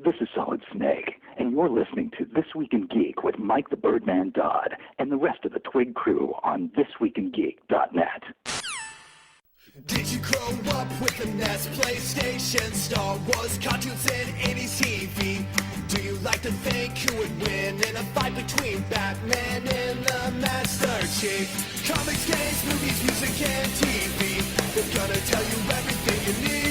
This is Solid Snake, and you're listening to This Week in Geek with Mike the Birdman Dodd and the rest of the Twig crew on ThisWeekInGeek.net. Did you grow up with the NES, PlayStation, Star Wars, cartoons, and 80s TV? Do you like to think who would win in a fight between Batman and the Master Chief? Comics, games, movies, music, and TV. They're gonna tell you everything you need.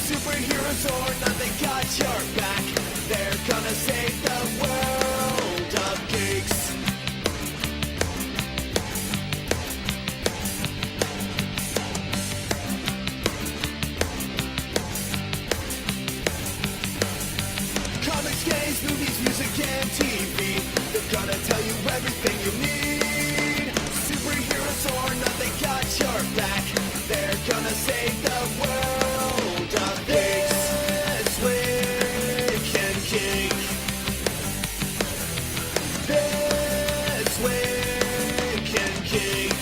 Superheroes or not, they got your back. They're gonna save the world of geeks. Comics, games, movies, music, and TV. They're gonna tell you everything you need. Superheroes or not, they got your back. They're gonna save the world of geeks. This Week in Geek. This Week in Geek.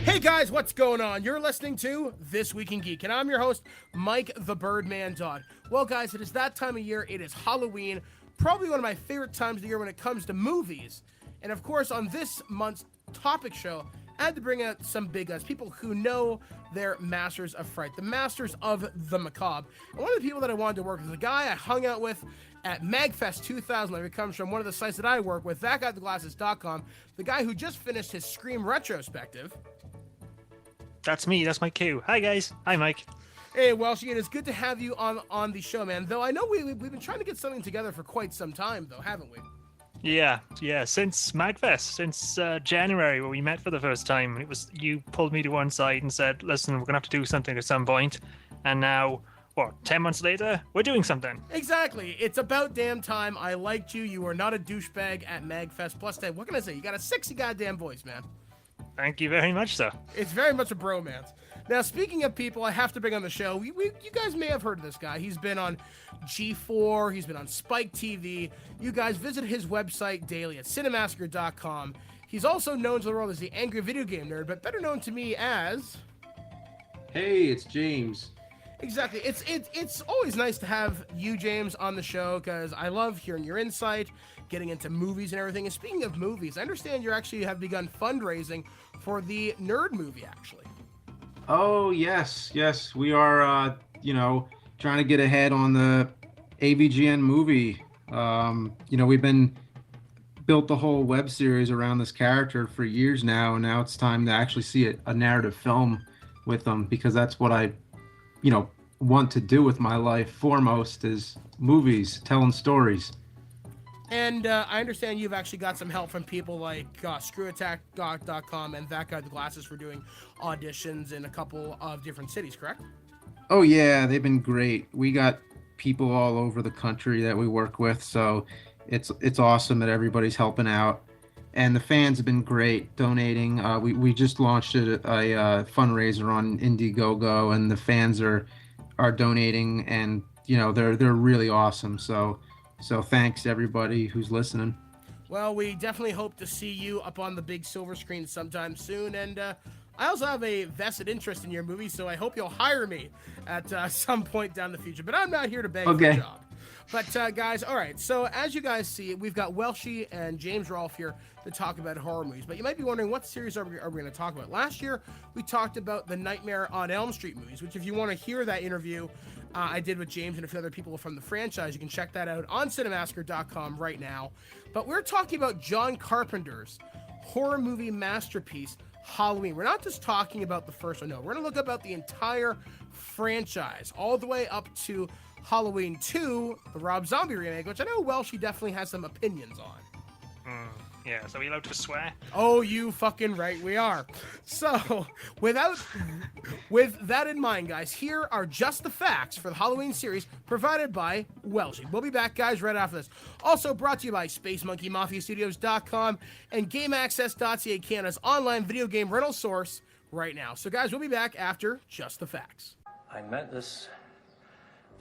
Hey guys, what's going on? You're listening to This Week in Geek, and I'm your host, Mike the Birdman Dodd. Well guys, it is that time of year. It is Halloween, probably one of my favorite times of the year when it comes to movies. And of course, on this month's topic show, I had to bring out some big guys, people who know their masters of fright, the masters of the macabre. And one of the people that I wanted to work with is a guy I hung out with at MagFest 2000. It comes from one of the sites that I work with, thatguywiththeglasses.com, the guy who just finished his Scream retrospective. That's me. That's my cue. Hi, guys. Hi, Mike. Hey, Welshie, it is good to have you on the show, man. Though I know we've been trying to get something together for quite some time, though, haven't we? Yeah. Since MagFest, since January, when we met for the first time, it was you pulled me to one side and said, "Listen, we're gonna have to do something at some point." And now, 10 months later, we're doing something. Exactly. It's about damn time. I liked you. You are not a douchebag at MagFest. Plus, what can I say? You got a sexy goddamn voice, man. Thank you very much, sir. It's very much a bromance. Now, speaking of people I have to bring on the show, you guys may have heard of this guy. He's been on G4. He's been on Spike TV. You guys visit his website daily at Cinemassacre.com. He's also known to the world as the Angry Video Game Nerd, but better known to me as... Hey, it's James. Exactly. It's always nice to have you, James, on the show because I love hearing your insight, getting into movies and everything. And speaking of movies, I understand you actually have begun fundraising for the Nerd movie, actually. Oh, yes. We are, trying to get ahead on the AVGN movie. We've built the whole web series around this character for years now, and now it's time to actually see a narrative film with them because that's what I want to do with my life foremost is movies, telling stories. And I understand you've actually got some help from people like ScrewAttack.com and That Guy with the Glasses for doing auditions in a couple of different cities, correct? Oh yeah, they've been great. We got people all over the country that we work with, so it's awesome that everybody's helping out. And the fans have been great donating. We just launched a fundraiser on Indiegogo, and the fans are donating, and they're really awesome. So thanks to everybody who's listening. Well, we definitely hope to see you up on the big silver screen sometime soon, and I also have a vested interest in your movie, so I hope you'll hire me at some point down the future. But I'm not here to beg for a job. But guys, all right, so as you guys see, we've got Welshie and James Rolfe here to talk about horror movies. But you might be wondering, what series are we going to talk about? Last year, we talked about the Nightmare on Elm Street movies, which if you want to hear that interview I did with James and a few other people from the franchise, you can check that out on Cinemassacre.com right now. But we're talking about John Carpenter's horror movie masterpiece, Halloween. We're not just talking about the first one, no. We're going to look about the entire franchise, all the way up to Halloween 2, the Rob Zombie remake, which I know Welshie definitely has some opinions on. Yeah, so are we allowed to swear? Oh, you fucking right we are. So, with that in mind, guys, here are just the facts for the Halloween series provided by Welshie. We'll be back, guys, right after this. Also brought to you by SpaceMonkeyMafiaStudios.com and GameAccess.ca, Canada's online video game rental source right now. So, guys, we'll be back after just the facts. I met this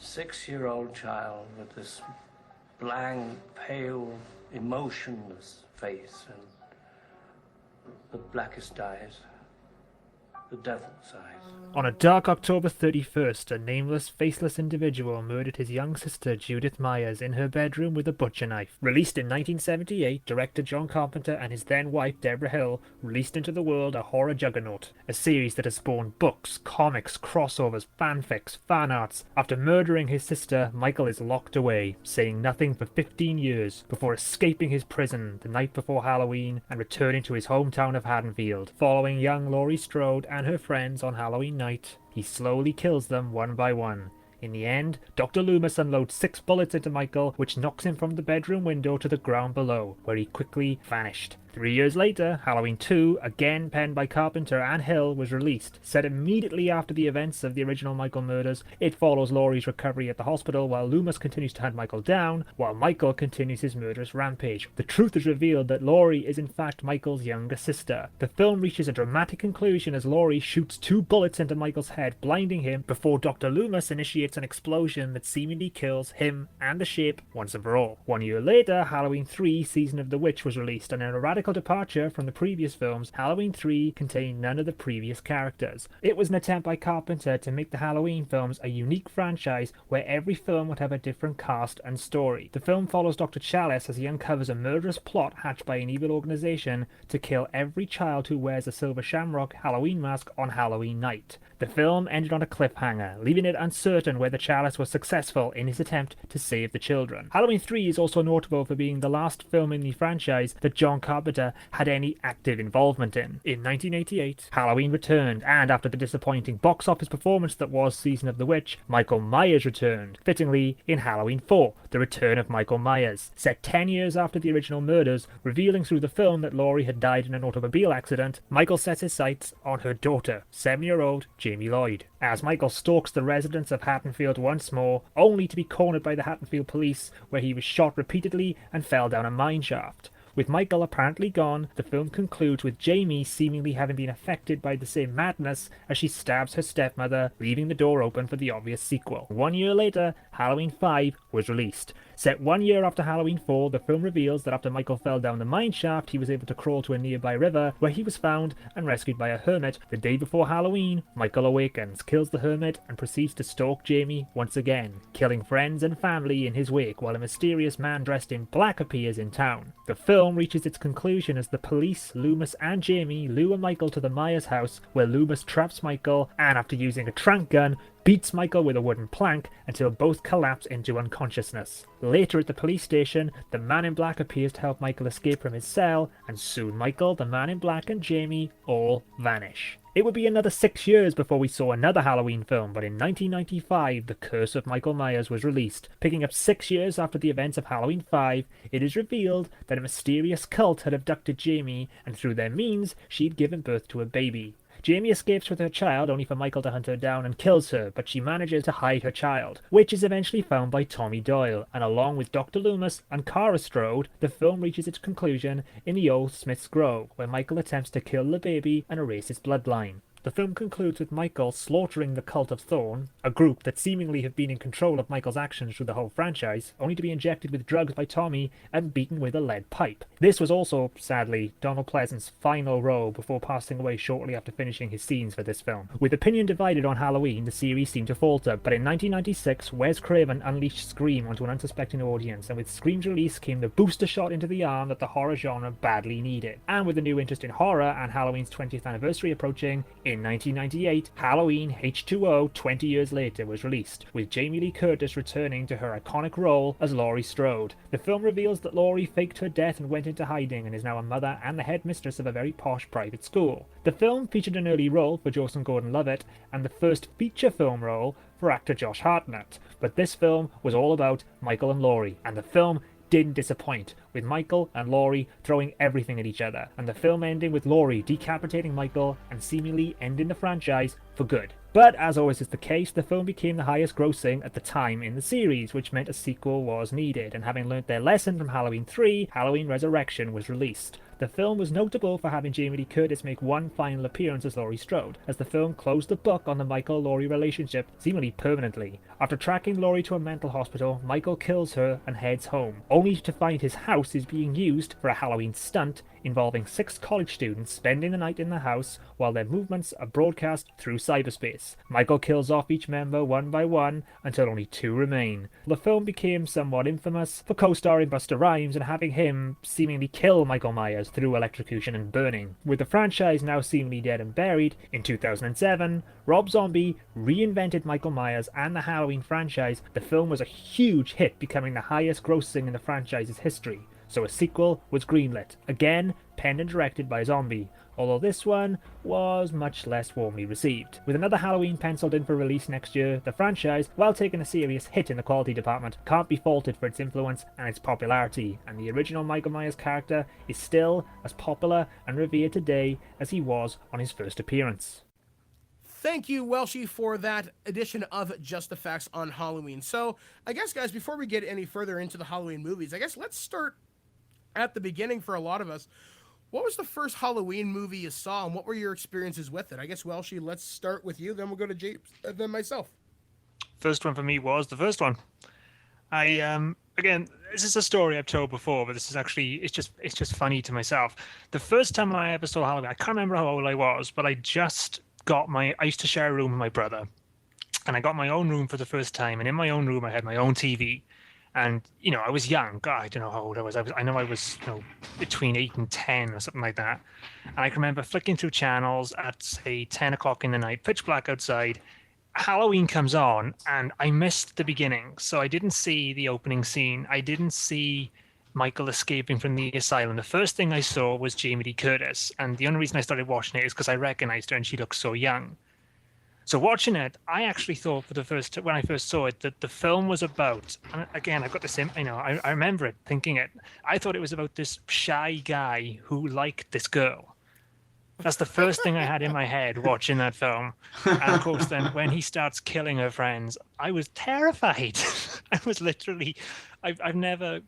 6-year-old child with this blank, pale, emotionless face and the blackest eyes. the devil side. On a dark October 31st, a nameless, faceless individual murdered his young sister Judith Myers in her bedroom with a butcher knife. Released in 1978, director John Carpenter and his then-wife Deborah Hill released into the world a horror juggernaut, a series that has spawned books, comics, crossovers, fanfics, fan arts. After murdering his sister, Michael is locked away, saying nothing for 15 years, before escaping his prison the night before Halloween and returning to his hometown of Haddonfield. Following young Laurie Strode and her friends on Halloween night, he slowly kills them one by one. In the end, Dr. Loomis unloads 6 bullets into Michael, which knocks him from the bedroom window to the ground below, where he quickly vanished. 3 years later, Halloween 2, again penned by Carpenter and Hill, was released. Set immediately after the events of the original Michael murders, it follows Laurie's recovery at the hospital while Loomis continues to hunt Michael down, while Michael continues his murderous rampage. The truth is revealed that Laurie is in fact Michael's younger sister. The film reaches a dramatic conclusion as Laurie shoots 2 bullets into Michael's head, blinding him, before Dr. Loomis initiates an explosion that seemingly kills him and the Shape once and for all. 1 year later, Halloween 3, Season of the Witch was released, and in a radical departure from the previous films, Halloween 3 contained none of the previous characters. It was an attempt by Carpenter to make the Halloween films a unique franchise where every film would have a different cast and story. The film follows Dr. Chalice as he uncovers a murderous plot hatched by an evil organization to kill every child who wears a silver shamrock Halloween mask on Halloween night. The film ended on a cliffhanger, leaving it uncertain whether Chalice was successful in his attempt to save the children. Halloween 3 is also notable for being the last film in the franchise that John Carpenter had any active involvement in. In 1988, Halloween returned, and after the disappointing box office performance that was Season of the Witch, Michael Myers returned, fittingly in Halloween 4, The Return of Michael Myers. Set 10 years after the original murders, revealing through the film that Laurie had died in an automobile accident, Michael sets his sights on her daughter, 7-year-old Jamie Lloyd. As Michael stalks the residents of Haddonfield once more, only to be cornered by the Haddonfield police, where he was shot repeatedly and fell down a mine shaft. With Michael apparently gone, the film concludes with Jamie seemingly having been affected by the same madness as she stabs her stepmother, leaving the door open for the obvious sequel. 1 year later, Halloween 5 was released. Set 1 year after Halloween 4, the film reveals that after Michael fell down the mine shaft, he was able to crawl to a nearby river, where he was found and rescued by a hermit. The day before Halloween, Michael awakens, kills the hermit, and proceeds to stalk Jamie once again, killing friends and family in his wake while a mysterious man dressed in black appears in town. The film reaches its conclusion as the police, Loomis and Jamie, lure Michael to the Myers house, where Loomis traps Michael and, after using a trank gun, beats Michael with a wooden plank until both collapse into unconsciousness. Later at the police station, the man in black appears to help Michael escape from his cell, and soon Michael, the man in black, and Jamie all vanish. It would be another 6 years before we saw another Halloween film, but in 1995, The Curse of Michael Myers was released. Picking up 6 years after the events of Halloween 5, it is revealed that a mysterious cult had abducted Jamie, and through their means, she'd given birth to a baby. Jamie escapes with her child, only for Michael to hunt her down and kills her, but she manages to hide her child, which is eventually found by Tommy Doyle, and along with Dr. Loomis and Cara Strode, the film reaches its conclusion in the old Smith's Grove, where Michael attempts to kill the baby and erase its bloodline. The film concludes with Michael slaughtering the Cult of Thorn, a group that seemingly have been in control of Michael's actions through the whole franchise, only to be injected with drugs by Tommy and beaten with a lead pipe. This was also, sadly, Donald Pleasant's final role before passing away shortly after finishing his scenes for this film. With opinion divided on Halloween, the series seemed to falter, but in 1996, Wes Craven unleashed Scream onto an unsuspecting audience, and with Scream's release came the booster shot into the arm that the horror genre badly needed. And with a new interest in horror and Halloween's 20th anniversary approaching, in 1998, Halloween H2O 20 years later was released, with Jamie Lee Curtis returning to her iconic role as Laurie Strode. The film reveals that Laurie faked her death and went into hiding and is now a mother and the headmistress of a very posh private school. The film featured an early role for Joseph Gordon-Levitt and the first feature film role for actor Josh Hartnett, but this film was all about Michael and Laurie, and the film didn't disappoint, with Michael and Laurie throwing everything at each other, and the film ending with Laurie decapitating Michael and seemingly ending the franchise for good. But as always is the case, the film became the highest grossing at the time in the series, which meant a sequel was needed, and having learnt their lesson from Halloween 3, Halloween Resurrection was released. The film was notable for having Jamie Lee Curtis make one final appearance as Laurie Strode, as the film closed the book on the Michael-Laurie relationship seemingly permanently. After tracking Laurie to a mental hospital, Michael kills her and heads home, only to find his house is being used for a Halloween stunt involving 6 college students spending the night in the house while their movements are broadcast through cyberspace. Michael kills off each member one by one until only 2 remain. The film became somewhat infamous for co-starring Busta Rhymes and having him seemingly kill Michael Myers through electrocution and burning. With the franchise now seemingly dead and buried, in 2007, Rob Zombie reinvented Michael Myers and the Halloween franchise. The film was a huge hit, becoming the highest grossing in the franchise's history, so a sequel was greenlit, again penned and directed by Zombie, although this one was much less warmly received. With another Halloween penciled in for release next year, the franchise, while taking a serious hit in the quality department, can't be faulted for its influence and its popularity, and the original Michael Myers character is still as popular and revered today as he was on his first appearance. Thank you, Welshie, for that edition of Just the Facts on Halloween. So, I guess, guys, before we get any further into the Halloween movies, I guess let's start at the beginning for a lot of us. What was the first Halloween movie you saw, and what were your experiences with it? I guess, Welshie, let's start with you, then we'll go to James, then myself. First one for me was the first one. Again, this is a story I've told before, but this is actually, it's just funny to myself. The first time I ever saw Halloween, I can't remember how old I was, but I used to share a room with my brother, and I got my own room for the first time, and in my own room I had my own TV. And, I was young. God, I don't know how old I was. I know I was, between 8 and 10 or something like that. And I can remember flicking through channels at, say, 10 o'clock in the night, pitch black outside. Halloween comes on, and I missed the beginning. So I didn't see the opening scene. I didn't see Michael escaping from the asylum. The first thing I saw was Jamie Lee Curtis. And the only reason I started watching it is because I recognized her and she looked so young. So watching it, I actually thought when I first saw it, that the film was about, and again, I've got this, I remember it, thinking it, I thought it was about this shy guy who liked this girl. That's the first thing I had in my head watching that film. And of course, then when he starts killing her friends, I was terrified. I was literally, I've never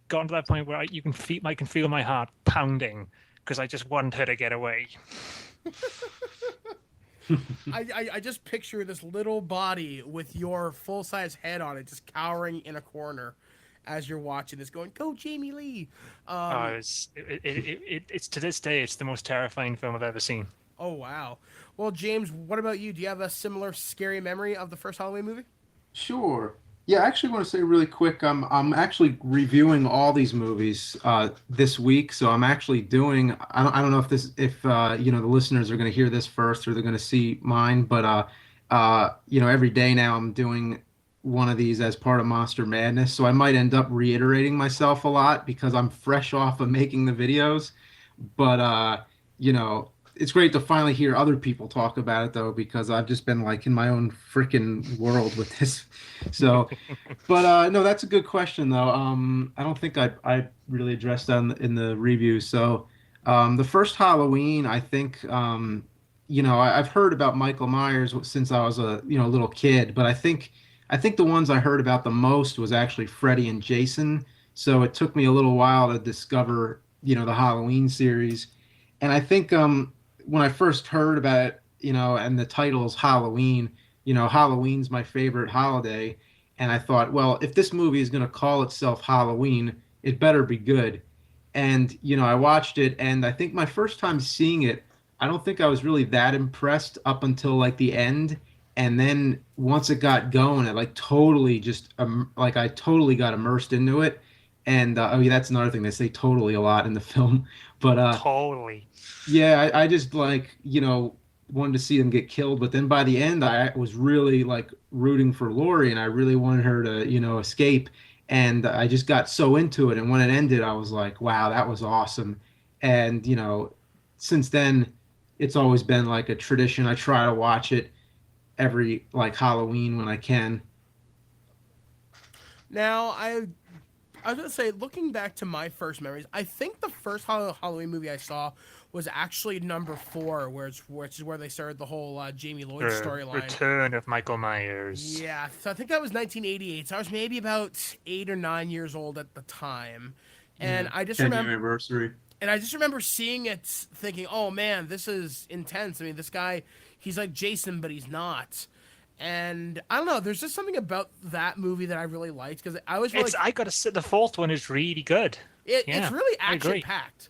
gotten to that point where I can feel my heart pounding because I just want her to get away. I just picture this little body with your full-size head on it, just cowering in a corner as you're watching this, going, "Go, Jamie Lee!" It's to this day, it's the most terrifying film I've ever seen. Oh wow! Well, James, what about you? Do you have a similar scary memory of the first Halloween movie? Sure. Yeah, I actually want to say really quick, I'm actually reviewing all these movies this week, so I'm actually doing. I don't know if the listeners are going to hear this first or they're going to see mine, but every day now I'm doing one of these as part of Monster Madness, so I might end up reiterating myself a lot because I'm fresh off of making the videos, but it's great to finally hear other people talk about it though, because I've just been like in my own freaking world with this. So, but no, that's a good question though. I don't think I really addressed that in the review. So, the first Halloween, I think, I've heard about Michael Myers since I was a little kid, but I think the ones I heard about the most was actually Freddy and Jason. So it took me a little while to discover, the Halloween series. And I think when I first heard about it, and the title is Halloween, Halloween's my favorite holiday. And I thought, well, if this movie is going to call itself Halloween, it better be good. And, I watched it, and I think my first time seeing it, I don't think I was really that impressed up until like the end. And then once it got going, it like totally just I totally got immersed into it. And that's another thing, they say totally a lot in the film, but totally. Yeah, I just wanted to see them get killed, but then by the end I was really like rooting for Laurie, and I really wanted her to escape, and I just got so into it. And when it ended, I was like, wow, that was awesome. And since then it's always been like a tradition. I try to watch it every like Halloween when I can. Now I was gonna say, looking back to my first memories, I think the first Halloween movie I saw was actually number 4, which is where they started the whole Jamie Lloyd storyline. Return of Michael Myers. Yeah, so I think that was 1988. So I was maybe about 8 or 9 years old at the time, and I just remember anniversary. And I just remember seeing it, thinking, "Oh man, this is intense." I mean, this guy, he's like Jason, but he's not. And I don't know, there's just something about that movie that I really liked, because I was really... I gotta say, the fourth one is really good. It's really action-packed.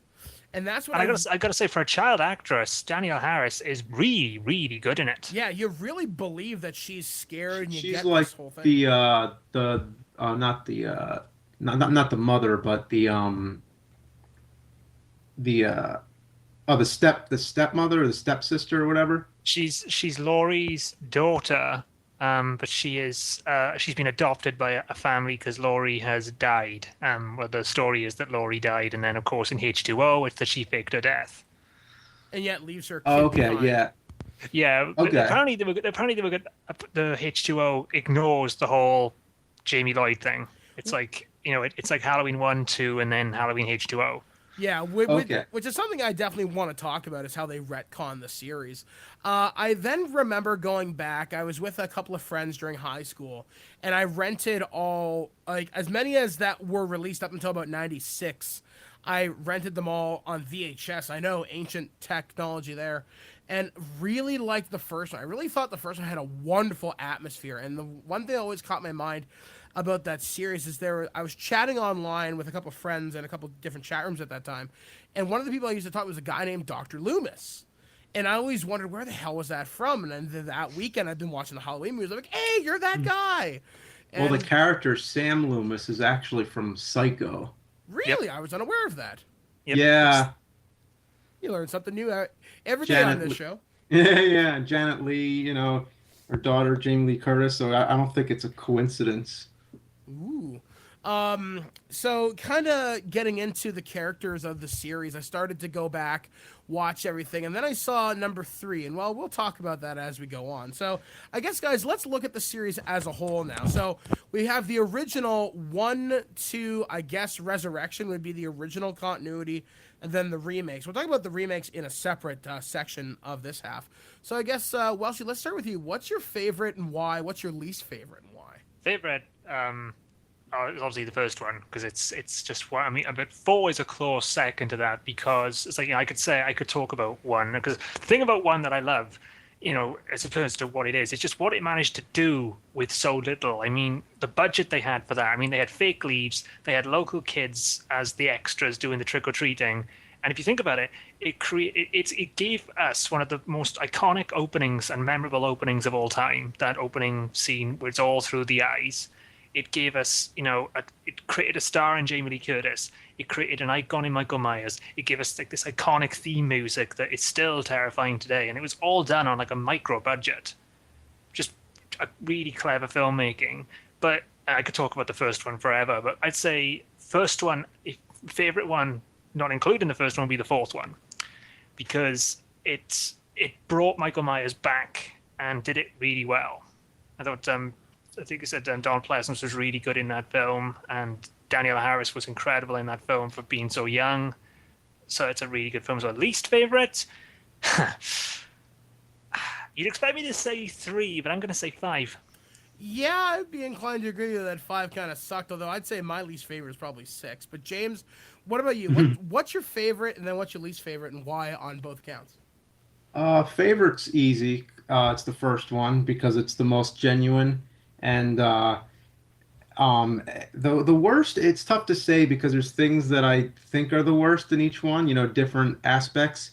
And that's what And I gotta say, for a child actress, Danielle Harris is really, really good in it. Yeah, you really believe that she's scared, and you She's get like this whole thing. not the mother, but the stepmother or the stepsister or whatever. She's Laurie's daughter, but she's been adopted by a family because Laurie has died. Well, the story is that Laurie died, and then of course in H2O it's that she faked her death. And yet leaves her kid Oh, okay, behind. yeah. Yeah, Okay. apparently they were good. The H2O ignores the whole Jamie Lloyd thing. It's like, it's like Halloween 1, 2, and then Halloween H2O. Yeah, Okay. which is something I definitely want to talk about, is how they retcon the series. I then remember going back. I was with a couple of friends during high school, and I rented all, like, as many as that were released up until about 96. I rented them all on VHS. I know, ancient technology there. And really liked the first one. I really thought the first one had a wonderful atmosphere. And the one thing that always caught my mind about that series is I was chatting online with a couple of friends in a couple of different chat rooms at that time. And one of the people I used to talk to was a guy named Dr. Loomis. And I always wondered, where the hell was that from? And then that weekend, I'd been watching the Halloween movies. I'm like, hey, you're that guy. And Well, the character Sam Loomis is actually from Psycho. really, I was unaware of that. Yep. Yeah. You learn something new every day on this show. Yeah, Janet Leigh, her daughter Jamie Lee Curtis. So I don't think it's a coincidence. Ooh. So kind of getting into the characters of the series, I started to go back, watch everything, and then I saw number 3, and well, we'll talk about that as we go on. So I guess, guys, let's look at the series as a whole now. So we have the original 1, 2, I guess Resurrection would be the original continuity, and then the remakes. We'll talk about the remakes in a separate section of this half. So I guess, Welshie, let's start with you. What's your favorite and why? What's your least favorite and why? Favorite, it's obviously the first one, because it's just one. I mean, but 4 is a close second to that, because it's like, I could talk about 1, because the thing about 1 that I love, as opposed to what it is, it's just what it managed to do with so little. I mean, the budget they had for that. I mean, they had fake leaves, they had local kids as the extras doing the trick or treating, and if you think about it, it gave us one of the most iconic openings and memorable openings of all time. That opening scene where it's all through the eyes. It gave us, it created a star in Jamie Lee Curtis. It created an icon in Michael Myers. It gave us like this iconic theme music that is still terrifying today. And it was all done on like a micro budget. Just a really clever filmmaking. But I could talk about the first one forever. But I'd say first one, favorite one, not including the first one, would be the fourth one. Because it brought Michael Myers back and did it really well. I thought, I think I said Don Pleasance was really good in that film, and Danielle Harris was incredible in that film for being so young. So it's a really good film. So least favorite, you'd expect me to say 3, but I'm going to say 5. Yeah, I'd be inclined to agree that 5 kind of sucked, although I'd say my least favorite is probably 6. But James, what about you? What's your favorite, and then what's your least favorite, and why on both counts? Favorite's easy. It's the first one because it's the most genuine. And the worst, it's tough to say because there's things that I think are the worst in each one, different aspects.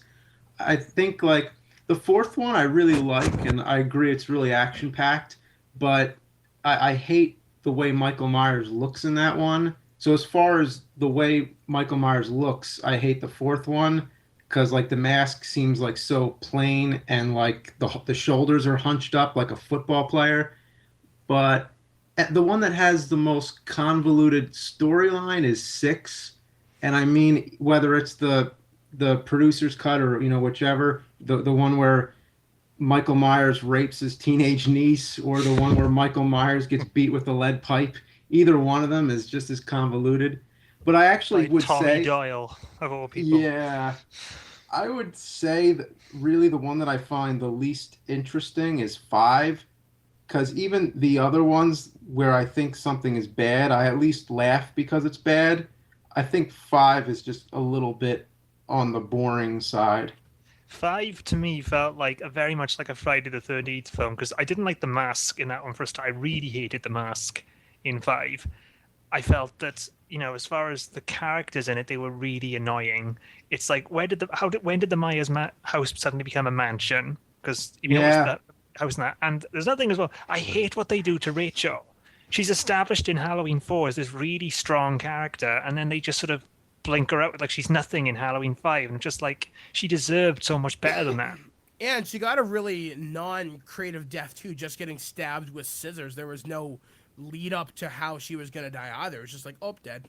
I think like the fourth one I really like, and I agree it's really action packed, but I hate the way Michael Myers looks in that one. So as far as the way Michael Myers looks, I hate the fourth one because like the mask seems like so plain and like the shoulders are hunched up like a football player. But the one that has the most convoluted storyline is 6. And I mean, whether it's the producer's cut or, whichever, the one where Michael Myers rapes his teenage niece or the one where Michael Myers gets beat with a lead pipe, either one of them is just as convoluted. But I actually would Tommy say... Doyle, of all people. Yeah. I would say that really the one that I find the least interesting is 5. Because even the other ones where I think something is bad, I at least laugh because it's bad. I think 5 is just a little bit on the boring side. 5 to me felt like very much like a Friday the 13th film because I didn't like the mask in that one first. I really hated the mask in 5. I felt that, as far as the characters in it, they were really annoying. It's like, when did the Myers house suddenly become a mansion? Because if you notice Yeah. that house and that, and there's another thing as well. I hate what they do to Rachel. She's established in Halloween 4 as this really strong character, and then they just sort of blink her out like she's nothing in Halloween 5, and just like she deserved so much better than that. And she got a really non-creative death too, just getting stabbed with scissors. There was no lead up to how she was gonna die either. It was just like, oh, dead.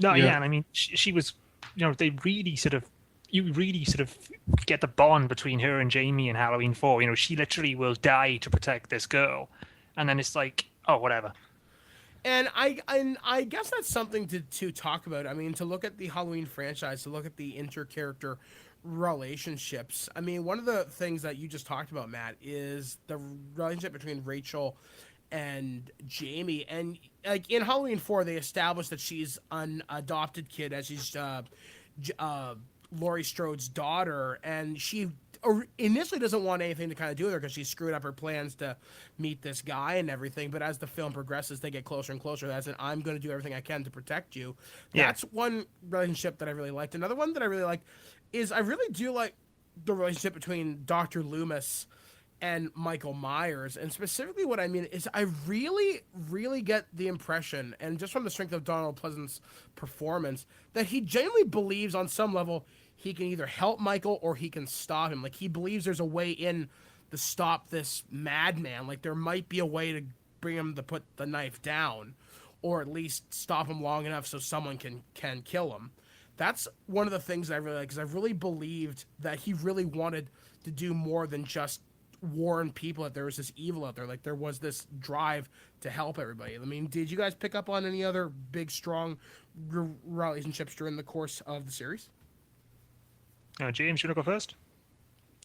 No, Yeah. yeah, and I mean, she was, they really sort of, you really sort of get the bond between her and Jamie in Halloween 4. She literally will die to protect this girl, and then it's like, oh, whatever. And I guess that's something to talk about. I mean, to look at the Halloween franchise, to look at the inter-character relationships. I mean, one of the things that you just talked about, Matt, is the relationship between Rachel and Jamie. And like in Halloween 4, they established that she's an adopted kid, as she's Laurie Strode's daughter, and she initially doesn't want anything to kind of do with her because she screwed up her plans to meet this guy and everything. But as the film progresses, they get closer and closer. That's an I'm going to do everything I can to protect you. That's one relationship that I really liked. Another one that I really liked is I really do like the relationship between Dr. Loomis and Michael Myers. And specifically what I mean is I really, really get the impression, and just from the strength of Donald Pleasant's performance, that he genuinely believes on some level he can either help Michael or he can stop him. Like, he believes there's a way in to stop this madman. Like, there might be a way to bring him to put the knife down, or at least stop him long enough so someone can kill him. That's one of the things that I really like, because I really believed that he really wanted to do more than just warn people that there was this evil out there. Like, there was this drive to help everybody. I mean, did you guys pick up on any other big, strong relationships during the course of the series? James, you want to go first?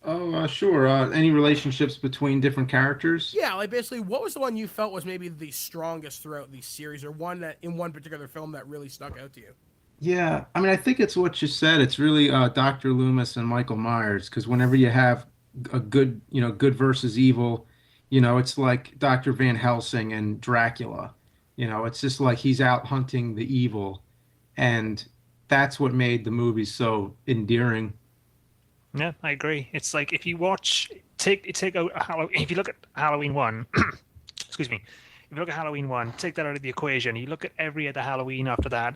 Oh, sure. Any relationships between different characters? Yeah, like basically, what was the one you felt was maybe the strongest throughout the series, or one that in one particular film that really stuck out to you? Yeah, I mean, I think it's what you said. It's really Dr. Loomis and Michael Myers, because whenever you have a good, good versus evil, it's like Dr. Van Helsing and Dracula. It's just like he's out hunting the evil, and that's what made the movie so endearing. Yeah, I agree. It's like if you take out if you look at Halloween 1, excuse me, if you look at Halloween 1, take that out of the equation, you look at every other Halloween after that,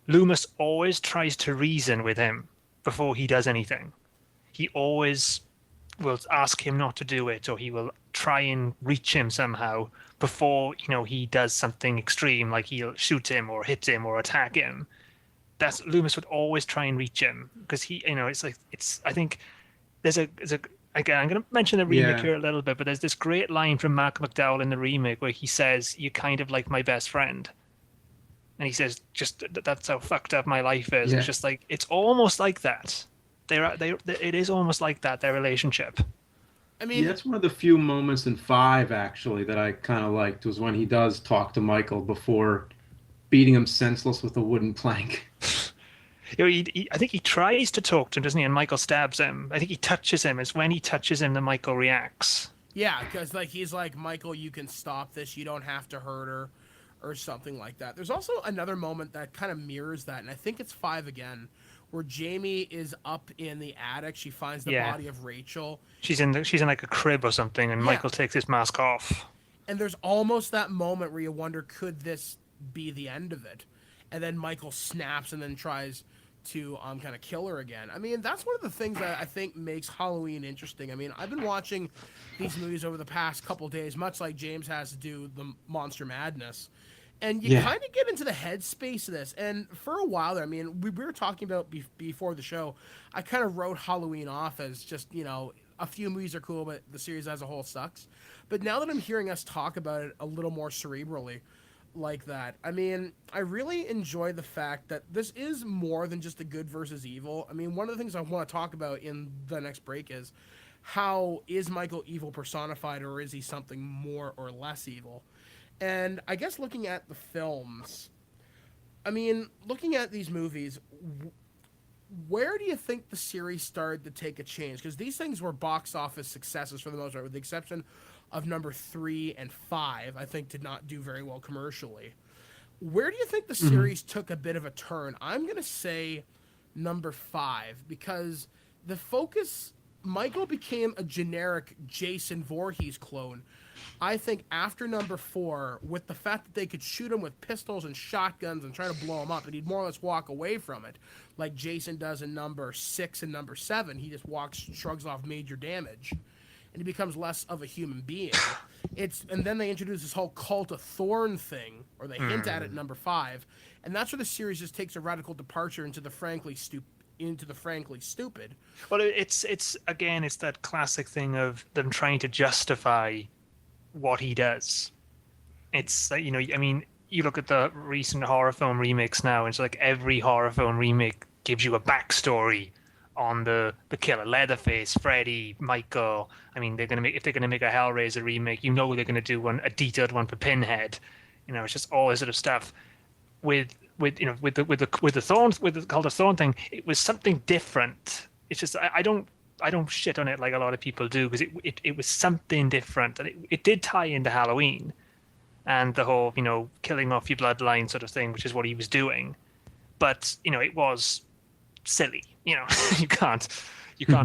Loomis always tries to reason with him before he does anything. He always will ask him not to do it, or he will try and reach him somehow before, he does something extreme, like he'll shoot him or hit him or attack him. That's Loomis would always try and reach him, because he, I think again, I'm going to mention the remake here a little bit, but there's this great line from Mark McDowell in the remake where he says, "You're kind of like my best friend." And he says, just that's how fucked up my life is. Yeah. It's just like, it's almost like that. It is almost like that, their relationship. I mean, Yeah, that's one of the few moments in 5 actually that I kind of liked, was when he does talk to Michael before beating him senseless with a wooden plank. I think he tries to talk to him, doesn't he? And Michael stabs him. I think he touches him. It's when he touches him that Michael reacts. yeah, because like he's like, Michael, you can stop this. You don't have to hurt her, or something like that. There's also another moment that kind of mirrors that, and I think it's 5 again, where Jamie is up in the attic. She finds the body of Rachel. She's in like a crib or something, and Michael takes his mask off. And there's almost that moment where you wonder, could this be the end of it? And then Michael snaps and then tries to kind of kill her again. I mean, that's one of the things that I think makes Halloween interesting. I mean, I've been watching these movies over the past couple days, much like James has to do the Monster Madness. And you kind of get into the headspace of this. And for a while there, I mean, we were talking about before the show, I kind of wrote Halloween off as just, a few movies are cool, but the series as a whole sucks. But now that I'm hearing us talk about it a little more cerebrally like that, I mean, I really enjoy the fact that this is more than just a good versus evil. I mean, one of the things I want to talk about in the next break is, how is Michael evil personified, or is he something more or less evil? And I guess looking at the films, I mean, looking at these movies, where do you think the series started to take a change? Because these things were box office successes for the most part, with the exception of number 3 and 5, I think did not do very well commercially. Where do you think the series took a bit of a turn? I'm going to say number 5, because the focus, Michael became a generic Jason Voorhees clone. I think after number 4, with the fact that they could shoot him with pistols and shotguns and try to blow him up, and he'd more or less walk away from it, like Jason does in number 6 and number 7. He just shrugs off major damage, and he becomes less of a human being. And then they introduce this whole Cult of Thorn thing, or they hint at it in number 5, and that's where the series just takes a radical departure into the frankly stupid. Well, it's again, it's that classic thing of them trying to justify what he does. It's I mean, you look at the recent horror film remakes now, and it's like every horror film remake gives you a backstory on the killer, Leatherface, Freddy, Michael. I mean, if they're gonna make a Hellraiser remake, they're gonna do a detailed one for Pinhead. It's just all this sort of stuff. With the Thorns, with the Cult of Thorn thing, it was something different. It's just I don't shit on it like a lot of people do, because it was something different, and it did tie into Halloween and the whole killing off your bloodline sort of thing, which is what he was doing. But it was silly. You can't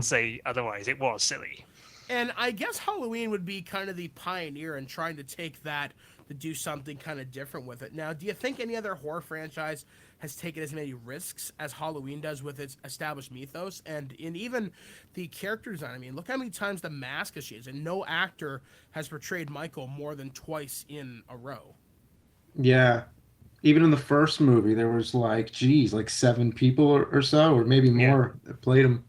say otherwise. It was silly. And I guess Halloween would be kind of the pioneer in trying to take that to do something kind of different with it. Now, do you think any other horror franchise has taken as many risks as Halloween does with its established mythos and in even the character design? I mean, look how many times The Mask has changed, and no actor has portrayed Michael more than twice in a row. Yeah. Even in the first movie, there was like 7 people or so, or maybe more that played him.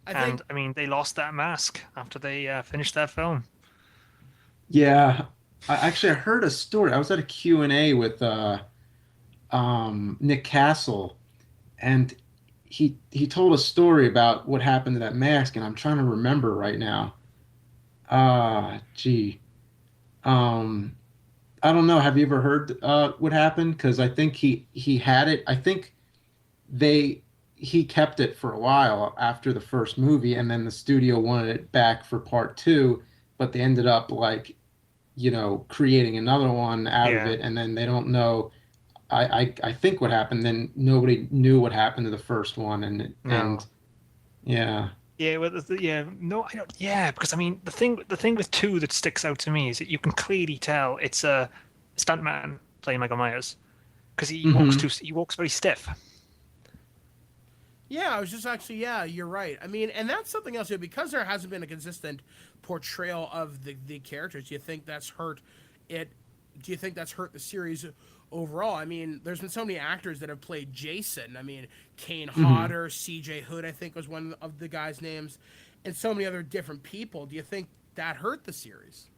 I mean, they lost that mask after they finished that film. Yeah. I heard a story. I was at a Q&A with Nick Castle, and he told a story about what happened to that mask, and I'm trying to remember right now. I don't know. Have you ever heard what happened? Because I think he had it. I think he kept it for a while after the first movie, and then the studio wanted it back for part 2, but they ended up creating another one out of it, and then they don't know. I think what happened. Then nobody knew what happened to the first one, and yeah. Yeah, well, no, I don't. Yeah, because I mean, the thing with 2 that sticks out to me is that you can clearly tell it's a stuntman playing Michael Myers, because he walks very stiff. Yeah, I was just you're right. I mean, and that's something else, because there hasn't been a consistent portrayal of the characters. Do you think that's hurt it? Do you think that's hurt the series overall? I mean, there's been so many actors that have played Jason. I mean, Kane Hodder, C.J. Hood, I think was one of the guys' names, and so many other different people. Do you think that hurt the series?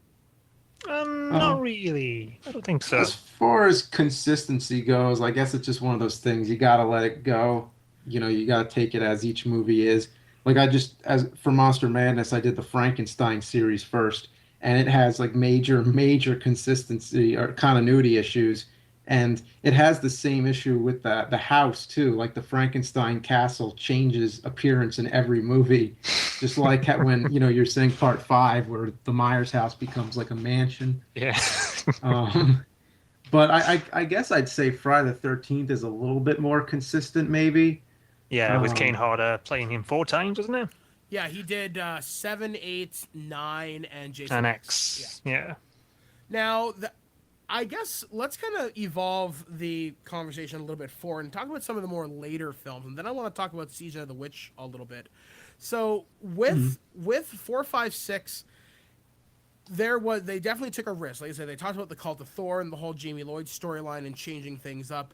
Not really. I don't think so. As far as consistency goes, I guess it's just one of those things. You gotta let it go. You gotta take it as each movie is. Like as for Monster Madness, I did the Frankenstein series first, and it has like major consistency or continuity issues. And it has the same issue with the house too. Like the Frankenstein castle changes appearance in every movie, just like when you're saying part 5 where the Myers house becomes like a mansion. Yeah. But I guess I'd say Friday the 13th is a little bit more consistent, maybe. Yeah, with Kane Hodder playing him 4 times, wasn't it? Yeah, he did 7, 8, 9, and Jason and X. Yeah. Now, I guess let's kind of evolve the conversation a little bit forward and talk about some of the more later films, and then I want to talk about Season of the Witch a little bit. So with 4, 5, 6, they definitely took a risk. Like I said, they talked about the Cult of Thorn, the whole Jamie Lloyd storyline, and changing things up,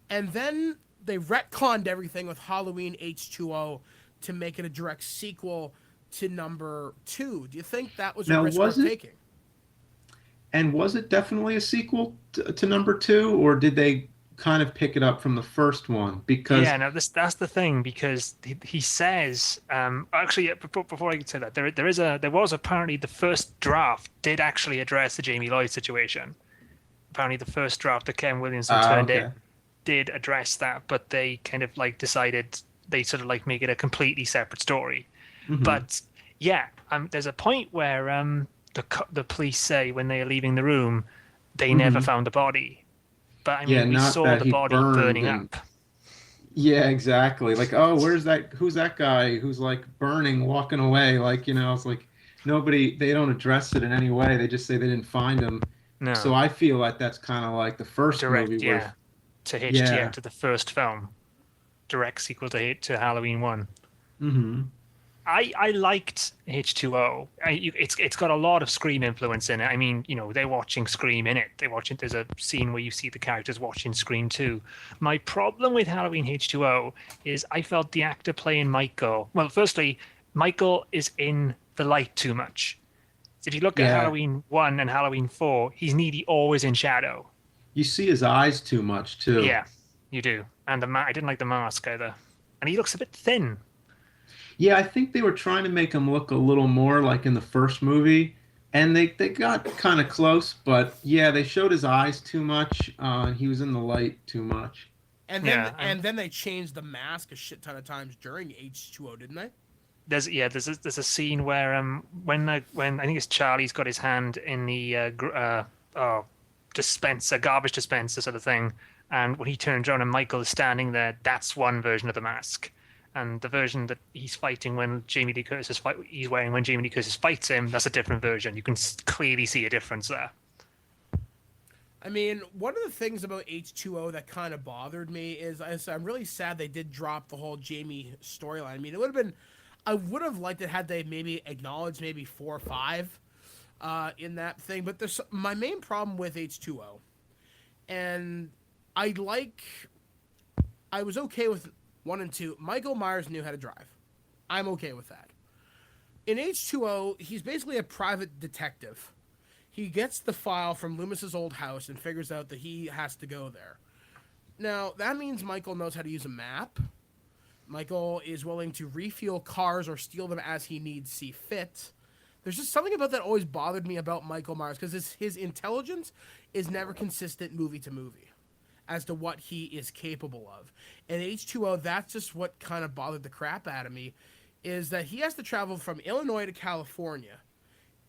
and then they retconned everything with Halloween H2O to make it a direct sequel to number 2. Do you think that was a risk worth taking? And was it definitely a sequel to number 2, or did they kind of pick it up from the first one? Because that's the thing, because he says actually before I say that, there was apparently the first draft did actually address the Jamie Lloyd situation. Apparently the first draft that Ken Williamson turned in did address that, but they kind of decided they sort of make it a completely separate story. But there's a point where the police say when they are leaving the room they never found the body, But I Yeah, mean, we not saw that the he body burned burning and- up. Yeah, exactly. Like, oh, where's that? Who's that guy who's like burning, walking away? Like, it's like nobody, they don't address it in any way. They just say they didn't find him. No, So I feel like that's kind of like the first direct, movie yeah, where, to to the first film, direct sequel to Halloween 1. hmm I liked H2O. It's got a lot of Scream influence in it. I mean, they're watching Scream in it. There's a scene where you see the characters watching Scream 2. My problem with Halloween H2O is I felt the actor playing Michael. Well, firstly, Michael is in the light too much. If you look at Yeah. Halloween 1 and Halloween 4, he's nearly always in shadow. you see his eyes too much too. Yeah, you do. And I didn't like the mask either. And he looks a bit thin. Yeah, I think they were trying to make him look a little more like in the first movie, and they got kind of close, but yeah, they showed his eyes too much. He was in the light too much. And then Yeah, and then they changed the mask a shit ton of times during H2O, didn't they? There's a scene where when I think it's Charlie's got his hand in the garbage dispenser sort of thing, and when he turns around and Michael is standing there, that's one version of the mask. And the version that he's fighting when Jamie Lee Curtis he's wearing when Jamie Lee Curtis fights him, that's a different version. You can clearly see a difference there. I mean, one of the things about H2O that kind of bothered me is I'm really sad they did drop the whole Jamie storyline. I mean, I would have liked it had they maybe acknowledged maybe 4 or 5 in that thing. But there's my main problem with H2O, and I was okay with 1 and 2. Michael Myers knew how to drive. I'm okay with that. In H2O, he's basically a private detective. He gets the file from Loomis's old house and figures out that he has to go there. Now, that means Michael knows how to use a map. Michael is willing to refuel cars or steal them as he needs see fit. There's just something about that always bothered me about Michael Myers, because his intelligence is never consistent movie to movie as to what he is capable of. And H2O, that's just what kind of bothered the crap out of me, is that he has to travel from Illinois to California.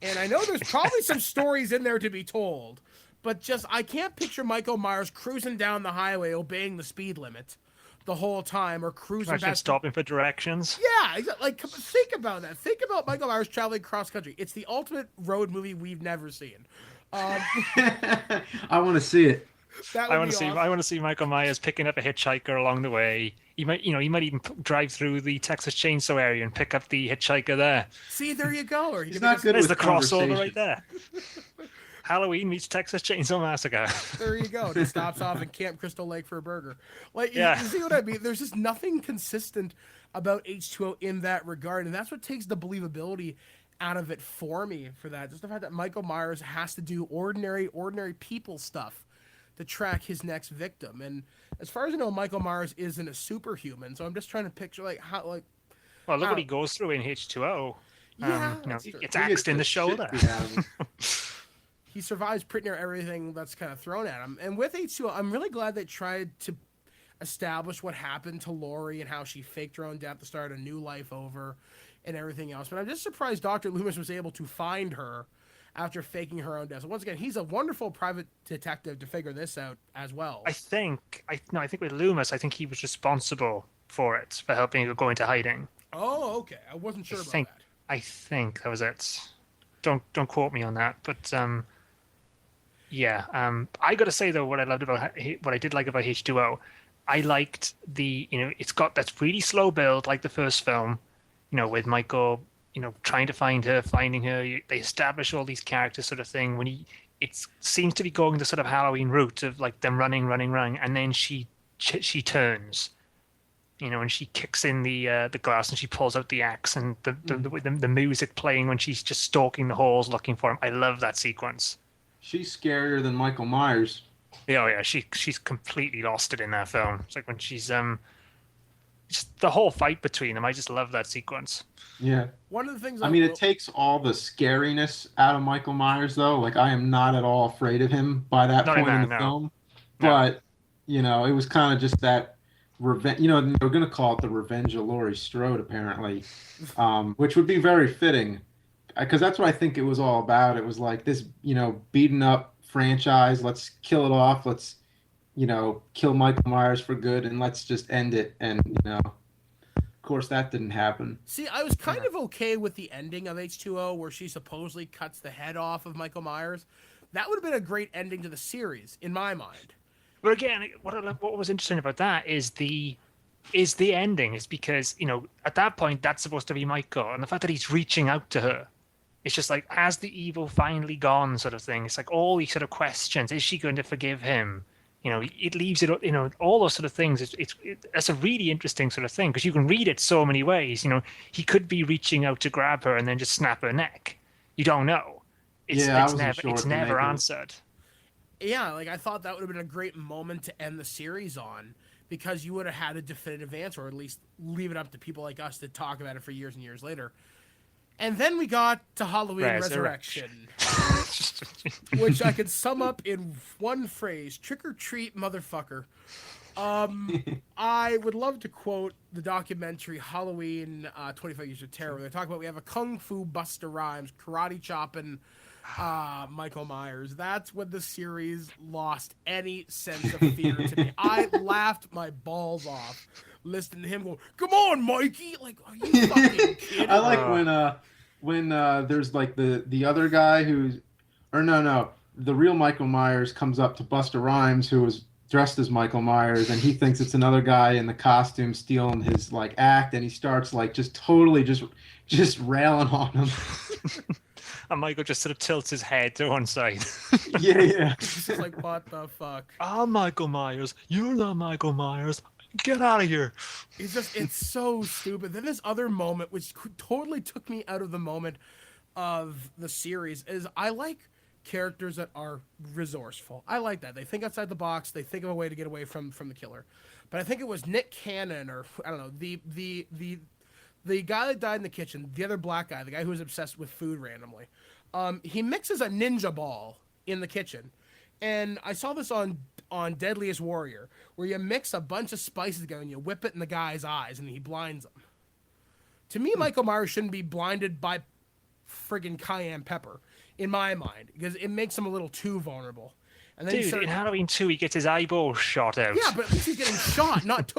And I know there's probably some stories in there to be told, but just I can't picture Michael Myers cruising down the highway obeying the speed limit the whole time, or cruising Actually past stopping for directions. Yeah, like think about that. Think about Michael Myers traveling cross country. It's the ultimate road movie we've never seen. I want to see it. I want to see Michael Myers picking up a hitchhiker along the way. He might even drive through the Texas Chainsaw area and pick up the hitchhiker there. See, there you go. Or He's not good There's with the crossover conversation. right there. Halloween meets Texas Chainsaw Massacre. There you go. Just stops off in Camp Crystal Lake for a burger. Like, Yeah. you see what I mean? There's just nothing consistent about H2O in that regard, and that's what takes the believability out of it for me. For that, just the fact that Michael Myers has to do ordinary people stuff to track his next victim. And as far as I know, Michael Myers isn't a superhuman, so I'm just trying to picture Well, look what he goes through in H2O. Yeah, He that's true. gets axed in the shoulder. He survives pretty near everything that's kind of thrown at him. And with H2O, I'm really glad they tried to establish what happened to Laurie and how she faked her own death to start a new life over and everything else. But I'm just surprised Dr. Loomis was able to find her after faking her own death. So once again, he's a wonderful private detective to figure this out as well. I think with Loomis, I think he was responsible for it, for helping her go into hiding. Oh, okay. I wasn't sure about that. I think that was it. Don't quote me on that, but yeah. I got to say though, what I did like about H2O, I liked it's got that really slow build like the first film, with Michael, trying to find her, finding her. They establish all these characters, sort of thing. When it seems to be going the sort of Halloween route of like them running, and then she turns, and she kicks in the glass and she pulls out the axe, and the music playing when she's just stalking the halls looking for him. I love that sequence. She's scarier than Michael Myers. Yeah, she's completely lost it in that film. It's like when she's just the whole fight between them. I just love that sequence. Yeah. One of the things it takes all the scariness out of Michael Myers, though. Like, I am not at all afraid of him by that point in the film. But, it was kind of just that revenge. They're going to call it the Revenge of Laurie Strode, apparently, which would be very fitting, because that's what I think it was all about. It was like this, beaten up franchise. Let's kill it off. Let's, kill Michael Myers for good and let's just end it. And, of course, that didn't happen. See, I was kind of okay with the ending of H2O where she supposedly cuts the head off of Michael Myers. That would have been a great ending to the series, in my mind. But again, what was interesting about that is the ending, is because, at that point, that's supposed to be Michael. And the fact that he's reaching out to her, it's just like, has the evil finally gone sort of thing. It's like all these sort of questions. Is she going to forgive him? It leaves it, all those sort of things. That's a really interesting sort of thing because you can read it so many ways. He could be reaching out to grab her and then just snap her neck. You don't know. It's never answered. Yeah, like I thought that would have been a great moment to end the series on because you would have had a definitive answer, or at least leave it up to people like us to talk about it for years and years later. And then we got to Halloween Resurrection. Which I could sum up in one phrase: trick or treat, motherfucker. I would love to quote the documentary Halloween 25 Years of Terror, where they talk about we have a kung fu Busta Rhymes karate chopping Michael Myers. That's when the series lost any sense of fear to me. I laughed my balls off listening to him go, "Come on, Mikey!" Like, are you fucking kidding? I like when there's like the other guy the real Michael Myers comes up to Busta Rhymes, who was dressed as Michael Myers, and he thinks it's another guy in the costume stealing his like act, and he starts like just totally just railing on him. And Michael just sort of tilts his head to one side. Yeah. It's just like, what the fuck? I'm Michael Myers. You're not Michael Myers. Get out of here. It's so stupid. Then this other moment, which totally took me out of the moment of the series, is I like characters that are resourceful. I like that. They think outside the box. They think of a way to get away from the killer. But I think it was Nick Cannon, or I don't know, the guy that died in the kitchen, the other black guy, the guy who was obsessed with food randomly. He mixes a ninja ball in the kitchen. And I saw this on Deadliest Warrior, where you mix a bunch of spices together and you whip it in the guy's eyes and he blinds them. To me, Michael Myers shouldn't be blinded by friggin' cayenne pepper, in my mind, because it makes him a little too vulnerable. And then in Halloween 2, he gets his eyeball shot out. Yeah, but at least he's getting shot, not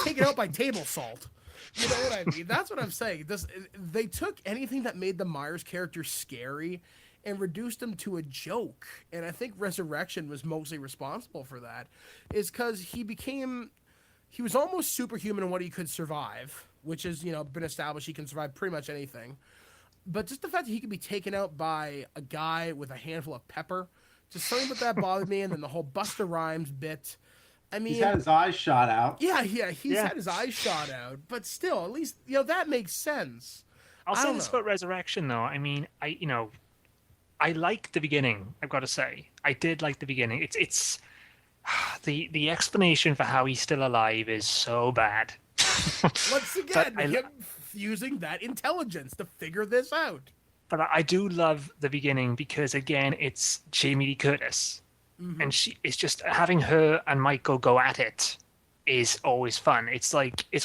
taken out by table salt. You know what I mean? That's what I'm saying. They took anything that made the Myers character scary and reduced him to a joke. And I think Resurrection was mostly responsible for that. Is because he was almost superhuman in what he could survive, which has, been established. He can survive pretty much anything. But just the fact that he could be taken out by a guy with a handful of pepper, just something about that bothered me. And then the whole Busta Rhymes bit. I mean, he's had his eyes shot out. Yeah, he's had his eyes shot out. But still, at least, that makes sense. I'll say this about Resurrection, though. I mean, I liked the beginning, I've got to say. I did like the beginning. It's the explanation for how he's still alive is so bad. Once again, him using that intelligence to figure this out. But I do love the beginning because, again, it's Jamie Lee Curtis. Mm-hmm. And it's just having her and Michael go at it is always fun. It's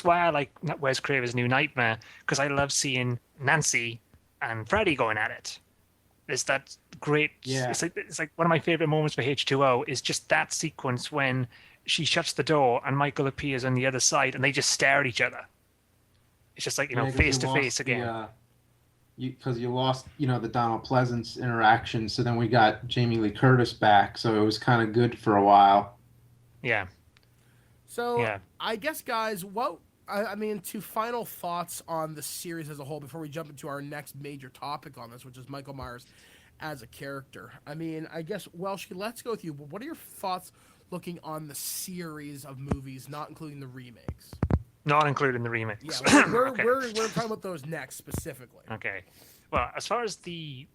why I like Wes Craven's New Nightmare, because I love seeing Nancy and Freddy going at it. There's that great. Yeah. It's like one of my favorite moments for H2O is just that sequence when she shuts the door and Michael appears on the other side and they just stare at each other. It's just like face to face again. Because you lost, the Donald Pleasance interaction, so then we got Jamie Lee Curtis back, so it was kind of good for a while. Yeah. So I guess, guys, to final thoughts on the series as a whole before we jump into our next major topic on this, which is Michael Myers as a character. I mean, I guess, Welsh, let's go with you. What are your thoughts looking on the series of movies, not including the remakes? Not including the remakes. Yeah, we're talking about those next specifically. Okay. Well, as far as the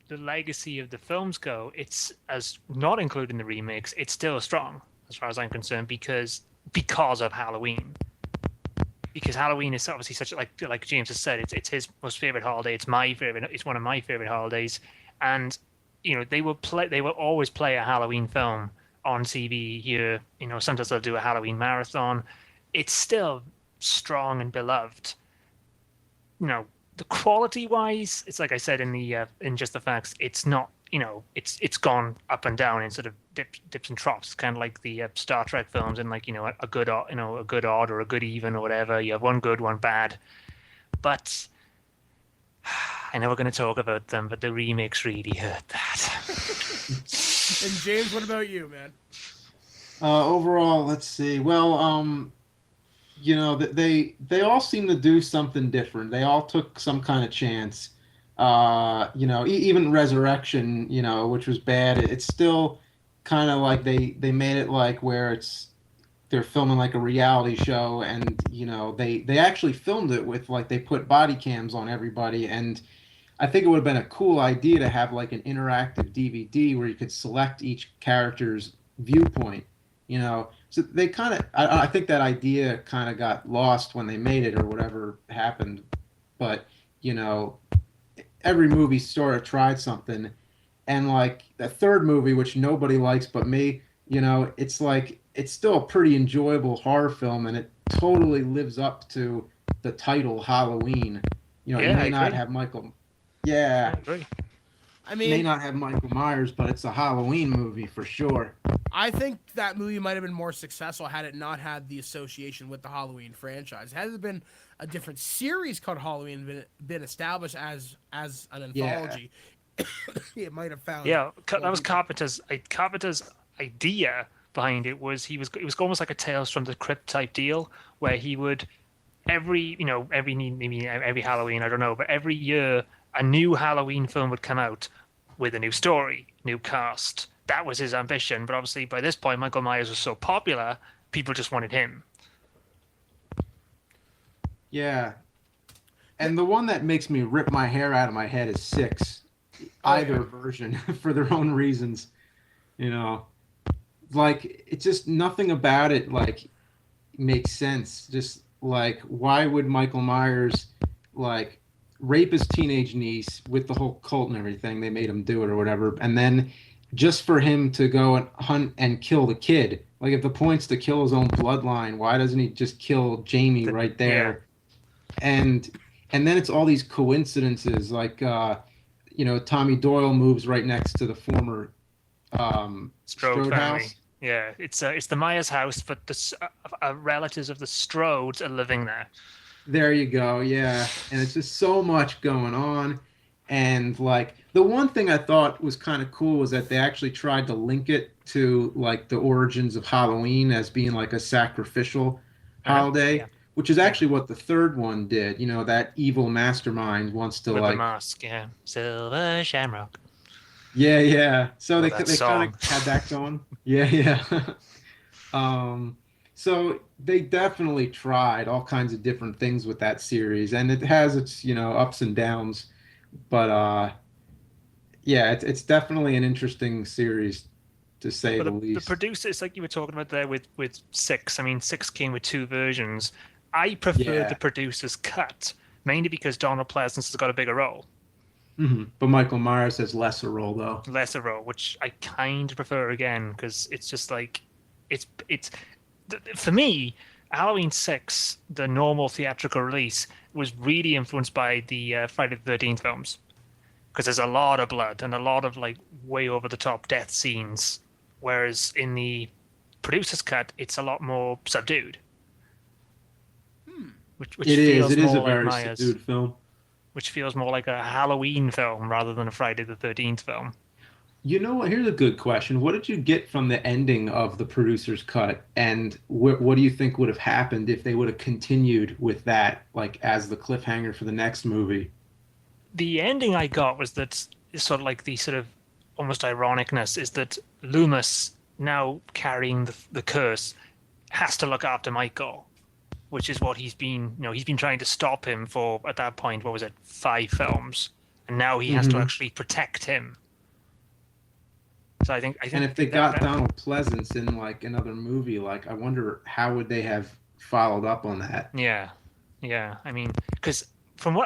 legacy of the films go, it's, as not including the remakes, it's still strong as far as I'm concerned because of Halloween. Because Halloween is obviously such like James has said, it's his most favorite holiday. It's one of my favorite holidays, and they will always play a Halloween film on TV here. Sometimes they'll do a Halloween marathon. It's still strong and beloved. The quality wise, it's like I said in just the facts. It's not. It's gone up and down in sort of dips and troughs, kind of like the Star Trek films, in like a good a good odd or a good even or whatever. You have one good, one bad, but I know we're going to talk about them, but the remakes really hurt that. And James, what about you, man? Overall, let's see. Well, they all seem to do something different. They all took some kind of chance. Even Resurrection, which was bad, it's still kind of like they made it like where they're filming like a reality show, and they actually filmed it with like they put body cams on everybody, and I think it would have been a cool idea to have like an interactive DVD where you could select each character's viewpoint. So they kind of, I think that idea kind of got lost when they made it or whatever happened, but every movie sort of tried something, and like the third movie, which nobody likes but me, it's like it's still a pretty enjoyable horror film, and it totally lives up to the title Halloween. It may not have Michael. Yeah, I agree. I mean, it may not have Michael Myers, but it's a Halloween movie for sure. I think that movie might have been more successful had it not had the association with the Halloween franchise. Had it been a different series called Halloween been established as an anthology, it might have found. Yeah, that was Carpenter's idea behind it. It was almost like a Tales from the Crypt type deal, where he would every Halloween, I don't know, but every year a new Halloween film would come out with a new story, new cast. That was his ambition, but obviously by this point Michael Myers was so popular, people just wanted him. Yeah. And the one that makes me rip my hair out of my head is 6. Either version, for their own reasons. Like, it's just nothing about it, like, makes sense. Just, like, why would Michael Myers, like, rape his teenage niece with the whole cult and everything? They made him do it or whatever. And then just for him to go and hunt and kill the kid. Like, if the point's to kill his own bloodline, why doesn't he just kill Jamie right there? Yeah. And then it's all these coincidences, like Tommy Doyle moves right next to the former Strode house. Yeah, it's the Myers house, but the relatives of the Strodes are living there. There you go, yeah. And it's just so much going on. And like the one thing I thought was kind of cool was that they actually tried to link it to like the origins of Halloween as being like a sacrificial holiday. Yeah. Which is actually what the third one did. That evil mastermind wants to with like the mask, yeah, Silver Shamrock. Yeah. So they kind of had that going. Yeah. So they definitely tried all kinds of different things with that series, and it has its ups and downs, but it's definitely an interesting series to say the least. The producers, like you were talking about there with 6. I mean, 6 came with 2 versions. I prefer the producer's cut, mainly because Donald Pleasance has got a bigger role. Mm-hmm. But Michael Myers has lesser role, though. Lesser role, which I kind of prefer again, because it's just like, it's for me, Halloween 6, the normal theatrical release, was really influenced by the Friday the 13th films, because there's a lot of blood and a lot of like way over the top death scenes, whereas in the producer's cut, it's a lot more subdued. Which it feels is a more very like Myers, subdued film. Which feels more like a Halloween film rather than a Friday the 13th film. You know what? Here's a good question. What did you get from the ending of the producer's cut, and what do you think would have happened if they would have continued with that, like as the cliffhanger for the next movie? The ending I got was that sort of like the sort of almost ironicness is that Loomis, now carrying the curse, has to look after Michael, which is what he's been trying to stop him for, at that point, what was it, 5 films, and now he has to actually protect him. So I think and if they got Donald Pleasance in like another movie, like I wonder how would they have followed up on that? Yeah. I mean, because from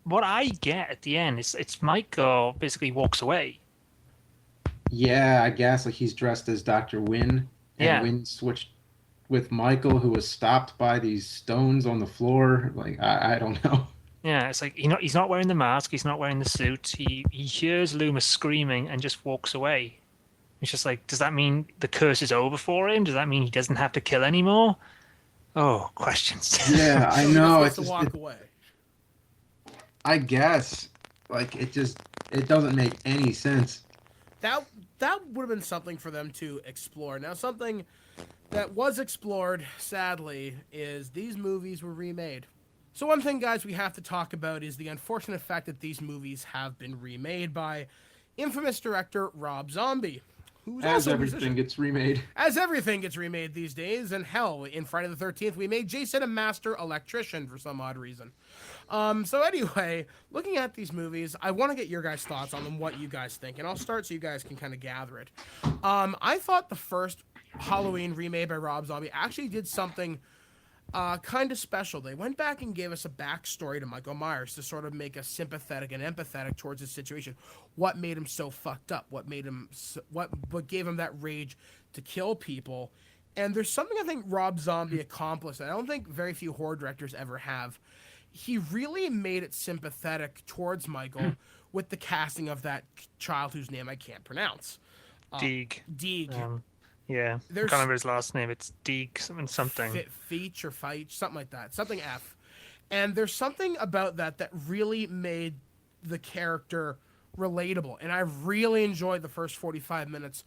what I get at the end, it's Michael basically walks away. Yeah, I guess like he's dressed as Dr. Wynn, and Wynn switched with Michael, who was stopped by these stones on the floor. Like I don't know. Yeah, it's like he's not wearing the mask, he's not wearing the suit. He hears Loomis screaming and just walks away. It's just like, does that mean the curse is over for him? Does that mean he doesn't have to kill anymore? Oh, questions. Yeah, I So he know. just has to walk away. I guess, like, it doesn't make any sense. That would have been something for them to explore. Now, something that was explored, sadly, is these movies were remade. So one thing, guys, we have to talk about is the unfortunate fact that these movies have been remade by infamous director Rob Zombie, who's As also a everything musician. gets remade. As everything gets remade these days, and hell, in Friday the 13th, we made Jason a master electrician for some odd reason. So anyway, looking at these movies, I want to get your guys' thoughts on them, what you guys think, and I'll start so you guys can kind of gather it. I thought the first Halloween remade by Rob Zombie actually did something kind of special. They went back and gave us a backstory to Michael Myers to sort of make us sympathetic and empathetic towards his situation. What made him so fucked up? What made him what gave him that rage to kill people? And there's something I think Rob Zombie accomplished that I don't think very few horror directors ever have. He really made it sympathetic towards Michael with the casting of that child whose name I can't pronounce. Deeg. Yeah, I There's- can't remember his last name. It's Deeg something. Feach or Feich, something like that. Something F. And there's something about that really made the character relatable. And I really enjoyed the first 45 minutes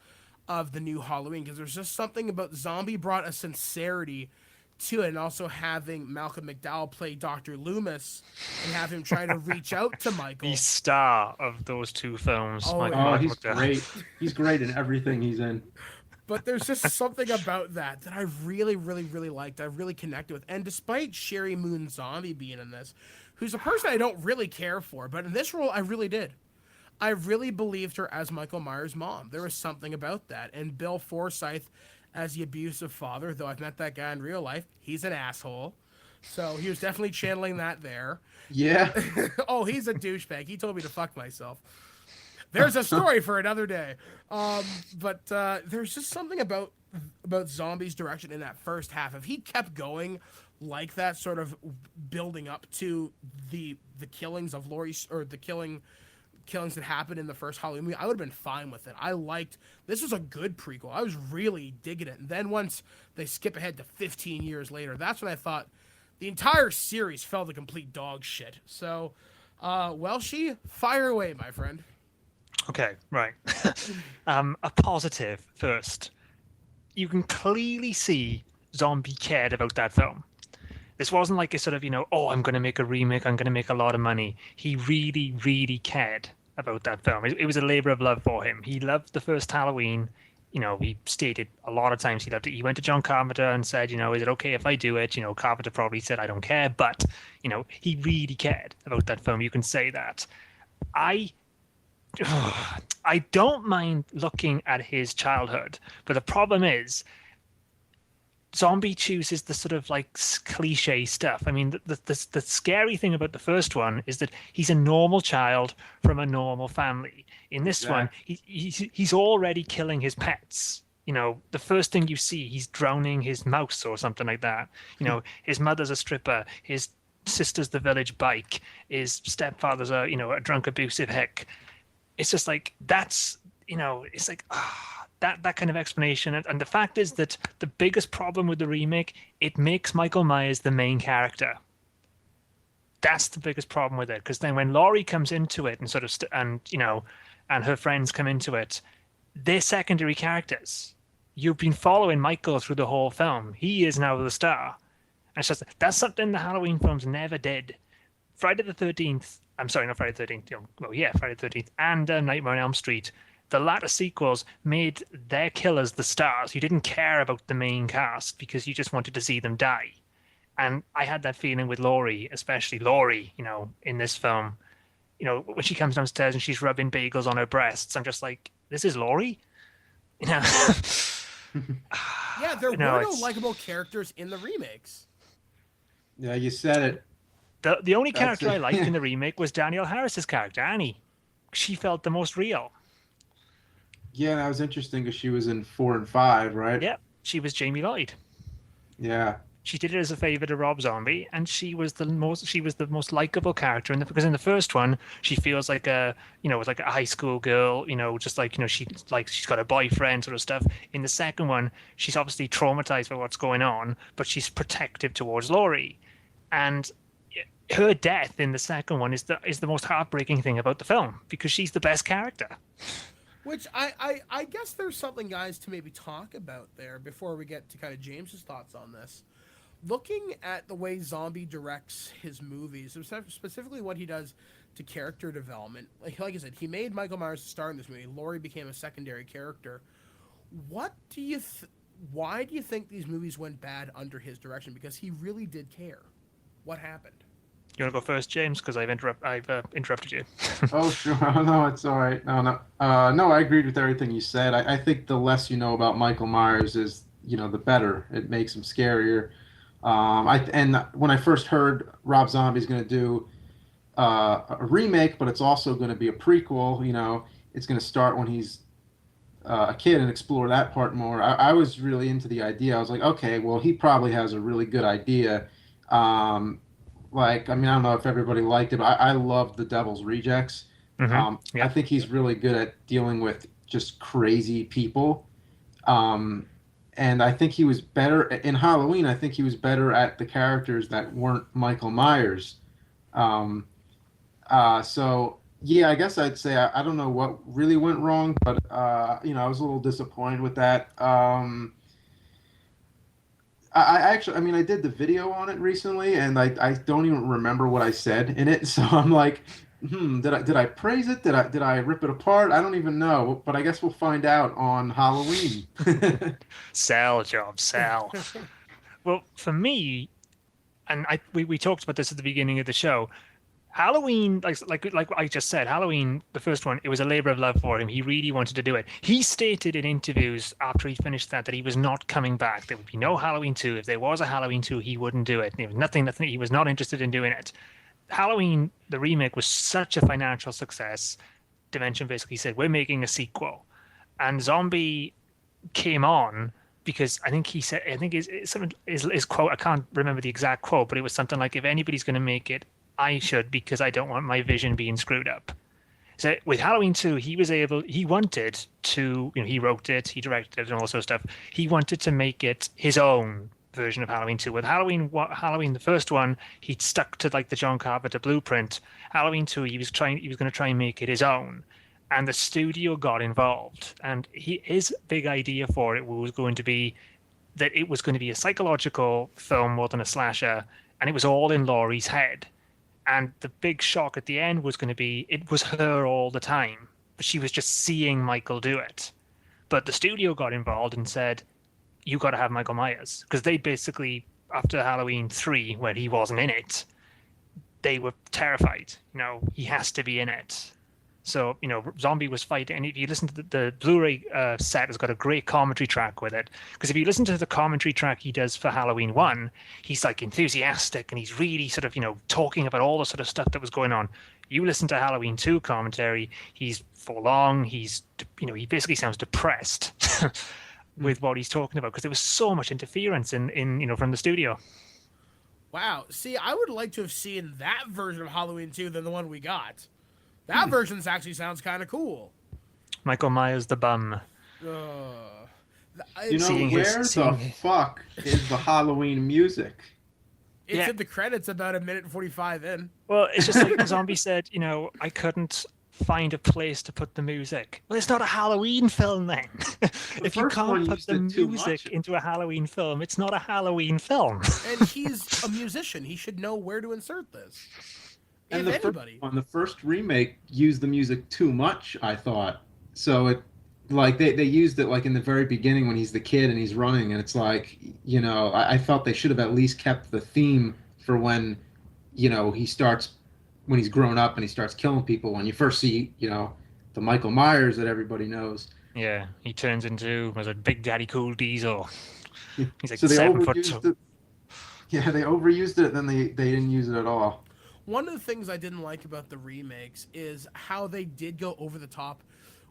of the new Halloween because there's just something about Zombie brought a sincerity to it, and also having Malcolm McDowell play Dr. Loomis and have him trying to reach out to Michael. The star of those two films. Oh, Michael Oh, Myers he's McDowell. great. He's great in everything he's in. But there's just something about that I really, really, really liked. I really connected with. And despite Sherry Moon Zombie being in this, who's a person I don't really care for, but in this role, I really did. I really believed her as Michael Myers' mom. There was something about that. And Bill Forsyth as the abusive father, though I've met that guy in real life, he's an asshole. So he was definitely channeling that there. Yeah. Oh, he's a douchebag. He told me to fuck myself. There's a story for another day. But there's just something about Zombie's direction in that first half. If he kept going like that, sort of building up to the killings of Laurie, or the killings that happened in the first Halloween movie, I would have been fine with it. I liked, this was a good prequel. I was really digging it. And then once they skip ahead to 15 years later, that's when I thought the entire series fell to complete dog shit. So, Welshie, fire away, my friend. Okay, right. A positive first. You can clearly see Zombie cared about that film. This wasn't like a sort of, oh, I'm going to make a remake, I'm going to make a lot of money. He really, really cared about that film. It was a labor of love for him. He loved the first Halloween. He stated a lot of times he loved it. He went to John Carpenter and said, is it okay if I do it? Carpenter probably said, I don't care. But, he really cared about that film. You can say that. I don't mind looking at his childhood, but the problem is Zombie chooses the sort of like cliche stuff. I mean, the scary thing about the first one is that he's a normal child from a normal family. In this one, he's already killing his pets. The first thing you see, he's drowning his mouse or something like that. His mother's a stripper. His sister's the village bike. His stepfather's a drunk, abusive hick. It's just like, that's, it's like, that kind of explanation. And the fact is that the biggest problem with the remake, it makes Michael Myers the main character. That's the biggest problem with it. Because then when Laurie comes into it and sort of, and her friends come into it, they're secondary characters. You've been following Michael through the whole film. He is now the star. And it's just, that's something the Halloween films never did. Friday the 13th, I'm sorry, not Friday the 13th. Friday the 13th and Nightmare on Elm Street. The latter sequels made their killers the stars. You didn't care about the main cast because you just wanted to see them die. And I had that feeling with Laurie, especially Laurie, in this film. When she comes downstairs and she's rubbing bagels on her breasts, I'm just like, this is Laurie? Yeah, there were no likable characters in the remakes. Yeah, you said it. The only character I liked in the remake was Danielle Harris's character, Annie. She felt the most real. Yeah, that was interesting because she was in 4 and 5, right? Yeah, she was Jamie Lloyd. Yeah. she did it as a favor to Rob Zombie, and she was the most likable character because in the first one she feels like like a high school girl, just like she's got a boyfriend sort of stuff. In the second one, she's obviously traumatized by what's going on, but she's protective towards Laurie, and her death in the second one is the most heartbreaking thing about the film because she's the best character. Which I guess there's something, guys, to maybe talk about there before we get to kind of James's thoughts on this. Looking at the way Zombie directs his movies, specifically what he does to character development, like I said, he made Michael Myers the star in this movie. Laurie became a secondary character. Why do you think these movies went bad under his direction? Because he really did care. What happened? You want to go first, James? Because I've interrupted you. Oh, sure. No, it's all right. No, I agreed with everything you said. I think the less you know about Michael Myers is, the better. It makes him scarier. And when I first heard Rob Zombie's going to do a remake, but it's also going to be a prequel, it's going to start when he's a kid and explore that part more. I was really into the idea. I was like, okay, well, he probably has a really good idea. I don't know if everybody liked it, but I loved The Devil's Rejects. Mm-hmm. I think he's really good at dealing with just crazy people. And I think he was better in Halloween. I think he was better at the characters that weren't Michael Myers. So yeah, I guess I'd say I don't know what really went wrong, but I was a little disappointed with that. I did the video on it recently, and I don't even remember what I said in it. So I'm like, did I praise it? Did I rip it apart? I don't even know, but I guess we'll find out on Halloween. Sell. Well, for me, and we talked about this at the beginning of the show. Halloween, like I just said, Halloween, the first one, it was a labor of love for him. He really wanted to do it. He stated in interviews after he finished that he was not coming back. There would be no Halloween 2. If there was a Halloween 2, he wouldn't do it. There was nothing. He was not interested in doing it. Halloween, the remake, was such a financial success. Dimension basically said, we're making a sequel. And Zombie came on because I think he said, his quote, I can't remember the exact quote, but it was something like, if anybody's going to make it, I should, because I don't want my vision being screwed up. So with Halloween 2, he wanted to, he wrote it, he directed it, and all that sort of stuff. He wanted to make it his own version of Halloween 2. With Halloween, the first one, he'd stuck to like the John Carpenter blueprint. Halloween 2, he was going to try and make it his own. And the studio got involved. And his big idea for it was going to be that it was going to be a psychological film more than a slasher. And it was all in Laurie's head. And the big shock at the end was going to be, it was her all the time, but she was just seeing Michael do it. But the studio got involved and said, you got to have Michael Myers. Because they basically, after Halloween 3, where he wasn't in it, they were terrified. He has to be in it. So, Zombie was fighting. And if you listen to the Blu-ray set, has got a great commentary track with it. Because if you listen to the commentary track he does for Halloween 1, he's like enthusiastic and he's really sort of, talking about all the sort of stuff that was going on. You listen to Halloween 2 commentary, he's forlorn, he basically sounds depressed with what he's talking about because there was so much interference in from the studio. Wow. See, I would like to have seen that version of Halloween 2 than the one we got. That version actually sounds kind of cool. Michael Myers the bum. Where the fuck is the Halloween music? It's in the credits about 1:45 in. Well, it's just like Zombie said, I couldn't find a place to put the music. Well, it's not a Halloween film then. If you can't put the music into a Halloween film, it's not a Halloween film. And he's a musician. He should know where to insert this. And the first remake used the music too much, I thought. So it, like they used it like in the very beginning when he's the kid and he's running, and it's like, I felt they should have at least kept the theme for when, when he's grown up and he starts killing people. When you first see, the Michael Myers that everybody knows. Yeah, he turns into a Big Daddy Cool Diesel. He's like so 7 foot tall. Yeah, they overused it, then they didn't use it at all. One of the things I didn't like about the remakes is how they did go over the top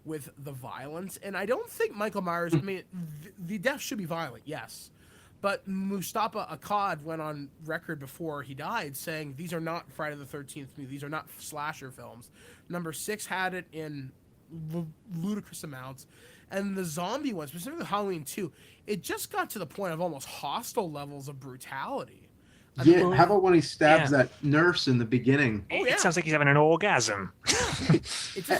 with the violence. And I don't think Michael Myers, the death should be violent, yes. But Mustafa Akkad went on record before he died saying these are not Friday the 13th movies. These are not slasher films. Number 6 had it in ludicrous amounts. And the zombie one, specifically Halloween 2, it just got to the point of almost hostile levels of brutality. How about when he stabs that nurse in the beginning? Oh, yeah. It sounds like he's having an orgasm.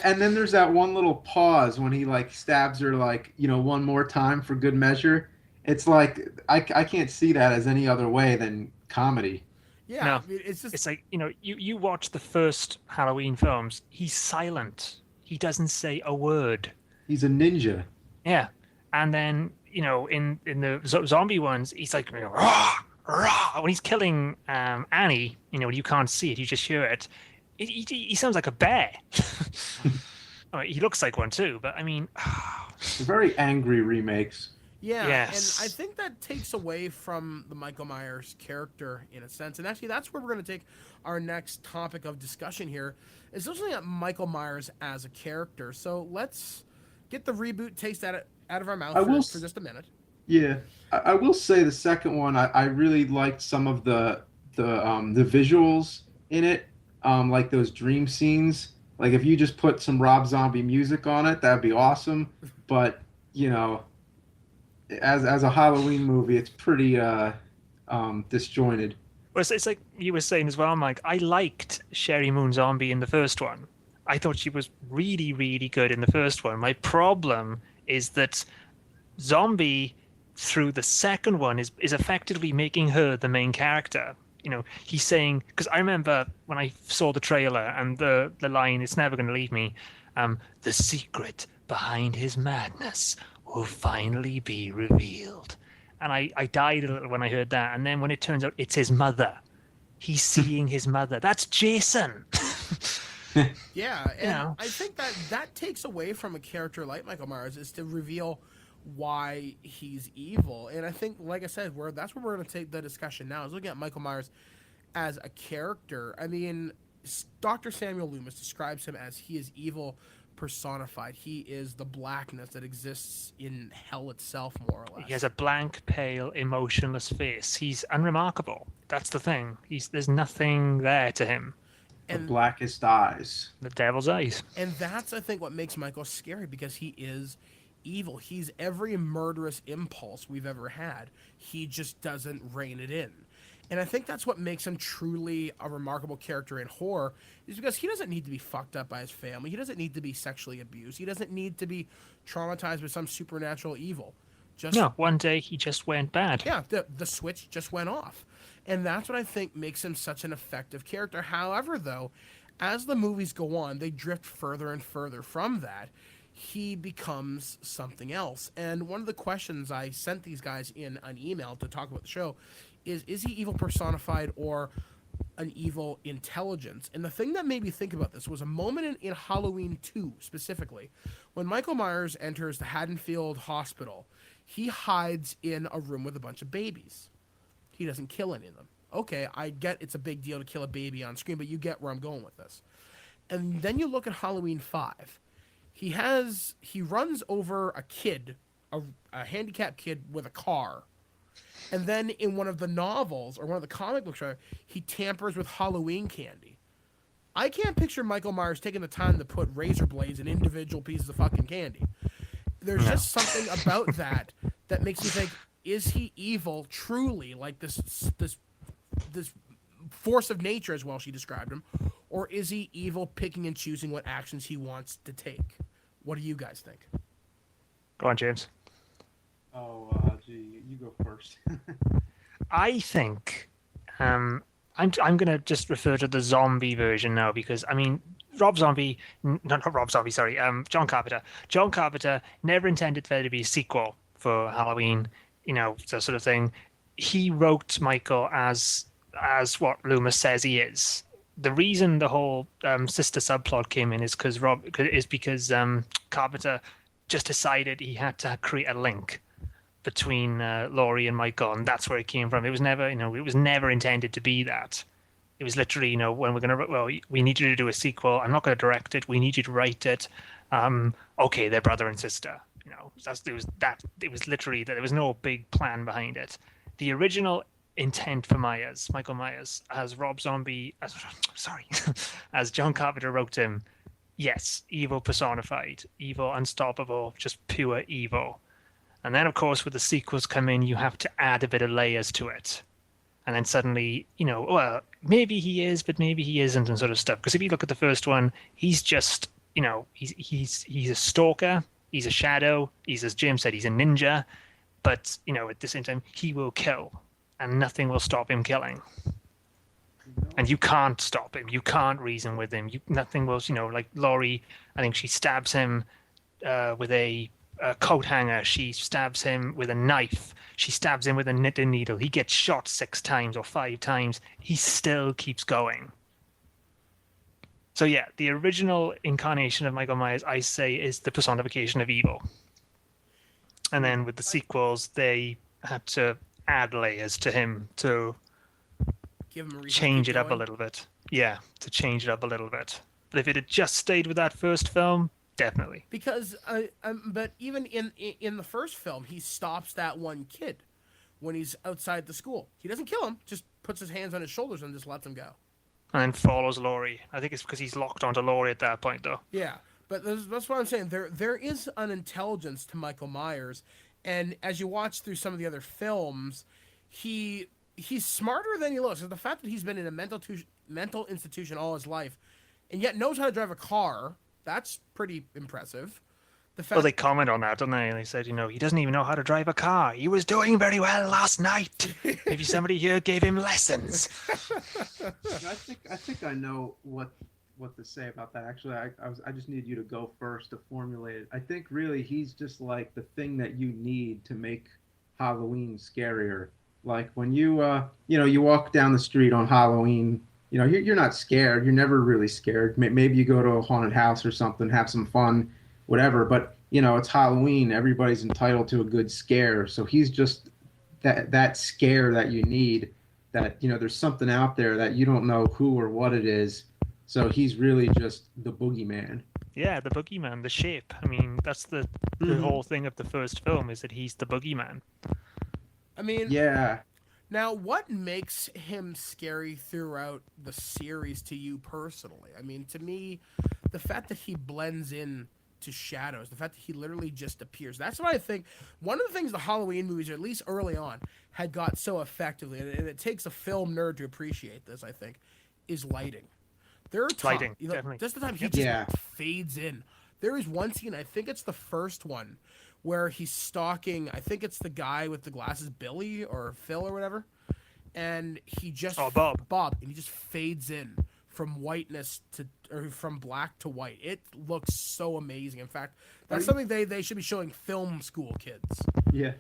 And then there's that one little pause when he like stabs her like, one more time for good measure. It's like I can't see that as any other way than comedy. Yeah, No. I mean, it's like, you watch the first Halloween films, he's silent. He doesn't say a word. He's a ninja. Yeah. And then, in the zombie ones, he's like, rah, rah. When he's killing Annie, you can't see it, you just hear it. He sounds like a bear. He looks like one too, but I mean... They're very angry remakes. Yeah, yes. And I think that takes away from the Michael Myers character in a sense. And actually, that's where we're going to take our next topic of discussion here, is looking at Michael Myers as a character. So let's get the reboot taste out of our mouth for just a minute. Yeah, I will say the second one, I really liked some of the visuals in it, like those dream scenes. Like if you just put some Rob Zombie music on it, that'd be awesome. But as a Halloween movie, it's pretty disjointed. Well, it's like you were saying as well, Mike. I liked Sherry Moon Zombie in the first one. I thought she was really, really good in the first one. My problem is that Zombie, through the second one, is effectively making her the main character. He's saying, because I remember when I saw the trailer and the line, "It's never going to leave me," the secret behind his madness will finally be revealed. And I died a little when I heard that. And then when it turns out it's his mother, he's seeing his mother. That's Jason. Yeah, and I think that takes away from a character like Michael Myers, is to reveal why he's evil. And I think, like I said, that's where we're going to take the discussion now, is looking at Michael Myers as a character. I mean, Dr. Samuel Loomis describes him as he is evil personified. He is the blackness that exists in hell itself, more or less. He has a blank, pale, emotionless face. He's unremarkable. That's the thing. There's nothing there to him. The blackest eyes. The devil's eyes. And that's, I think, what makes Michael scary, because he is evil. He's every murderous impulse we've ever had. He just doesn't rein it in. And I think that's what makes him truly a remarkable character in horror, is because he doesn't need to be fucked up by his family. He doesn't need to be sexually abused. He doesn't need to be traumatized with some supernatural evil. No, one day he just went bad. Yeah, the switch just went off. And that's what I think makes him such an effective character. However, though, as the movies go on, they drift further and further from that. He becomes something else. And one of the questions I sent these guys in an email to talk about the show is he evil personified or an evil intelligence? And the thing that made me think about this was a moment in Halloween 2 specifically, when Michael Myers enters the Haddonfield Hospital. He hides in a room with a bunch of babies. He doesn't kill any of them. Okay, I get it's a big deal to kill a baby on screen, but you get where I'm going with this. And then you look at Halloween 5. He runs over a kid, a handicapped kid with a car. And then in one of the novels, or one of the comic books, he tampers with Halloween candy. I can't picture Michael Myers taking the time to put razor blades in individual pieces of fucking candy. There's just something about that makes me think, is he evil truly, like this force of nature, as well she described him, or is he evil picking and choosing what actions he wants to take? What do you guys think? Go on, James. Oh, gee, you go first. I think I'm going to just refer to the zombie version now, because I mean, John Carpenter. John Carpenter never intended there to be a sequel for Halloween, that sort of thing. He wrote Michael as what Loomis says he is. The reason the whole sister subplot came in is because Carpenter just decided he had to create a link between Laurie and Michael, and that's where it came from. It was never, it was never intended to be that. It was literally, when we're gonna, we need you to do a sequel. I'm not going to direct it. We need you to write it. Okay, they're brother and sister. It was literally that. There was no big plan behind it. the original intent for Michael Myers, as Rob Zombie, as John Carpenter wrote him, yes, evil personified, evil, unstoppable, just pure evil. And then, of course, with the sequels come in, you have to add a bit of layers to it. And then suddenly, well, maybe he is, but maybe he isn't, and sort of stuff. Because if you look at the first one, he's just, he's a stalker, he's a shadow, he's, as Jim said, he's a ninja. But, at the same time, he will kill, and nothing will stop him killing. And you can't stop him. You can't reason with him. Nothing will, like Laurie, I think she stabs him with a coat hanger. She stabs him with a knife. She stabs him with a knitting needle. He gets shot 6 times or 5 times. He still keeps going. So yeah, the original incarnation of Michael Myers, I say, is the personification of evil. And then with the sequels, they had to add layers to him to Give him a reason change to it keep up a going. little bit. Yeah, to change it up a little bit. But if it had just stayed with that first film, definitely. Because, but even in the first film, he stops that one kid when he's outside the school. He doesn't kill him, just puts his hands on his shoulders and just lets him go. And then follows Laurie. I think it's because he's locked onto Laurie at that point, though. Yeah, but that's what I'm saying. There is an intelligence to Michael Myers, and as you watch through some of the other films, he's smarter than he looks. The fact that he's been in a mental institution all his life, and yet knows how to drive a car, that's pretty impressive. The fact Well, they comment on that, don't they? They said, he doesn't even know how to drive a car. He was doing very well last night. Maybe somebody here gave him lessons. I think I know what to say about that. Actually, I just need you to go first to formulate it. I think really he's just like the thing that you need to make Halloween scarier. Like when you you walk down the street on Halloween, you're not scared. You're never really scared. Maybe you go to a haunted house or something, have some fun, whatever. But it's Halloween. Everybody's entitled to a good scare. So he's just that scare that you need. That there's something out there that you don't know who or what it is. So he's really just the boogeyman. Yeah, the boogeyman, the shape. I mean, that's the whole thing of the first film, is that he's the boogeyman. I mean, Yeah. Now, what makes him scary throughout the series to you personally? I mean, to me, the fact that he blends in to shadows, the fact that he literally just appears. That's what I think. One of the things the Halloween movies, or at least early on, had got so effectively, and it takes a film nerd to appreciate this, I think, is lighting. There are times, Lighting, definitely. just the time he just fades in. There is one scene, I think it's the first one, where he's stalking, I think it's the guy with the glasses, Billy or Phil or whatever, and he just Bob, and he just fades in from whiteness to, or from black to white. It looks so amazing. In fact, that's something they should be showing film school kids. Yeah.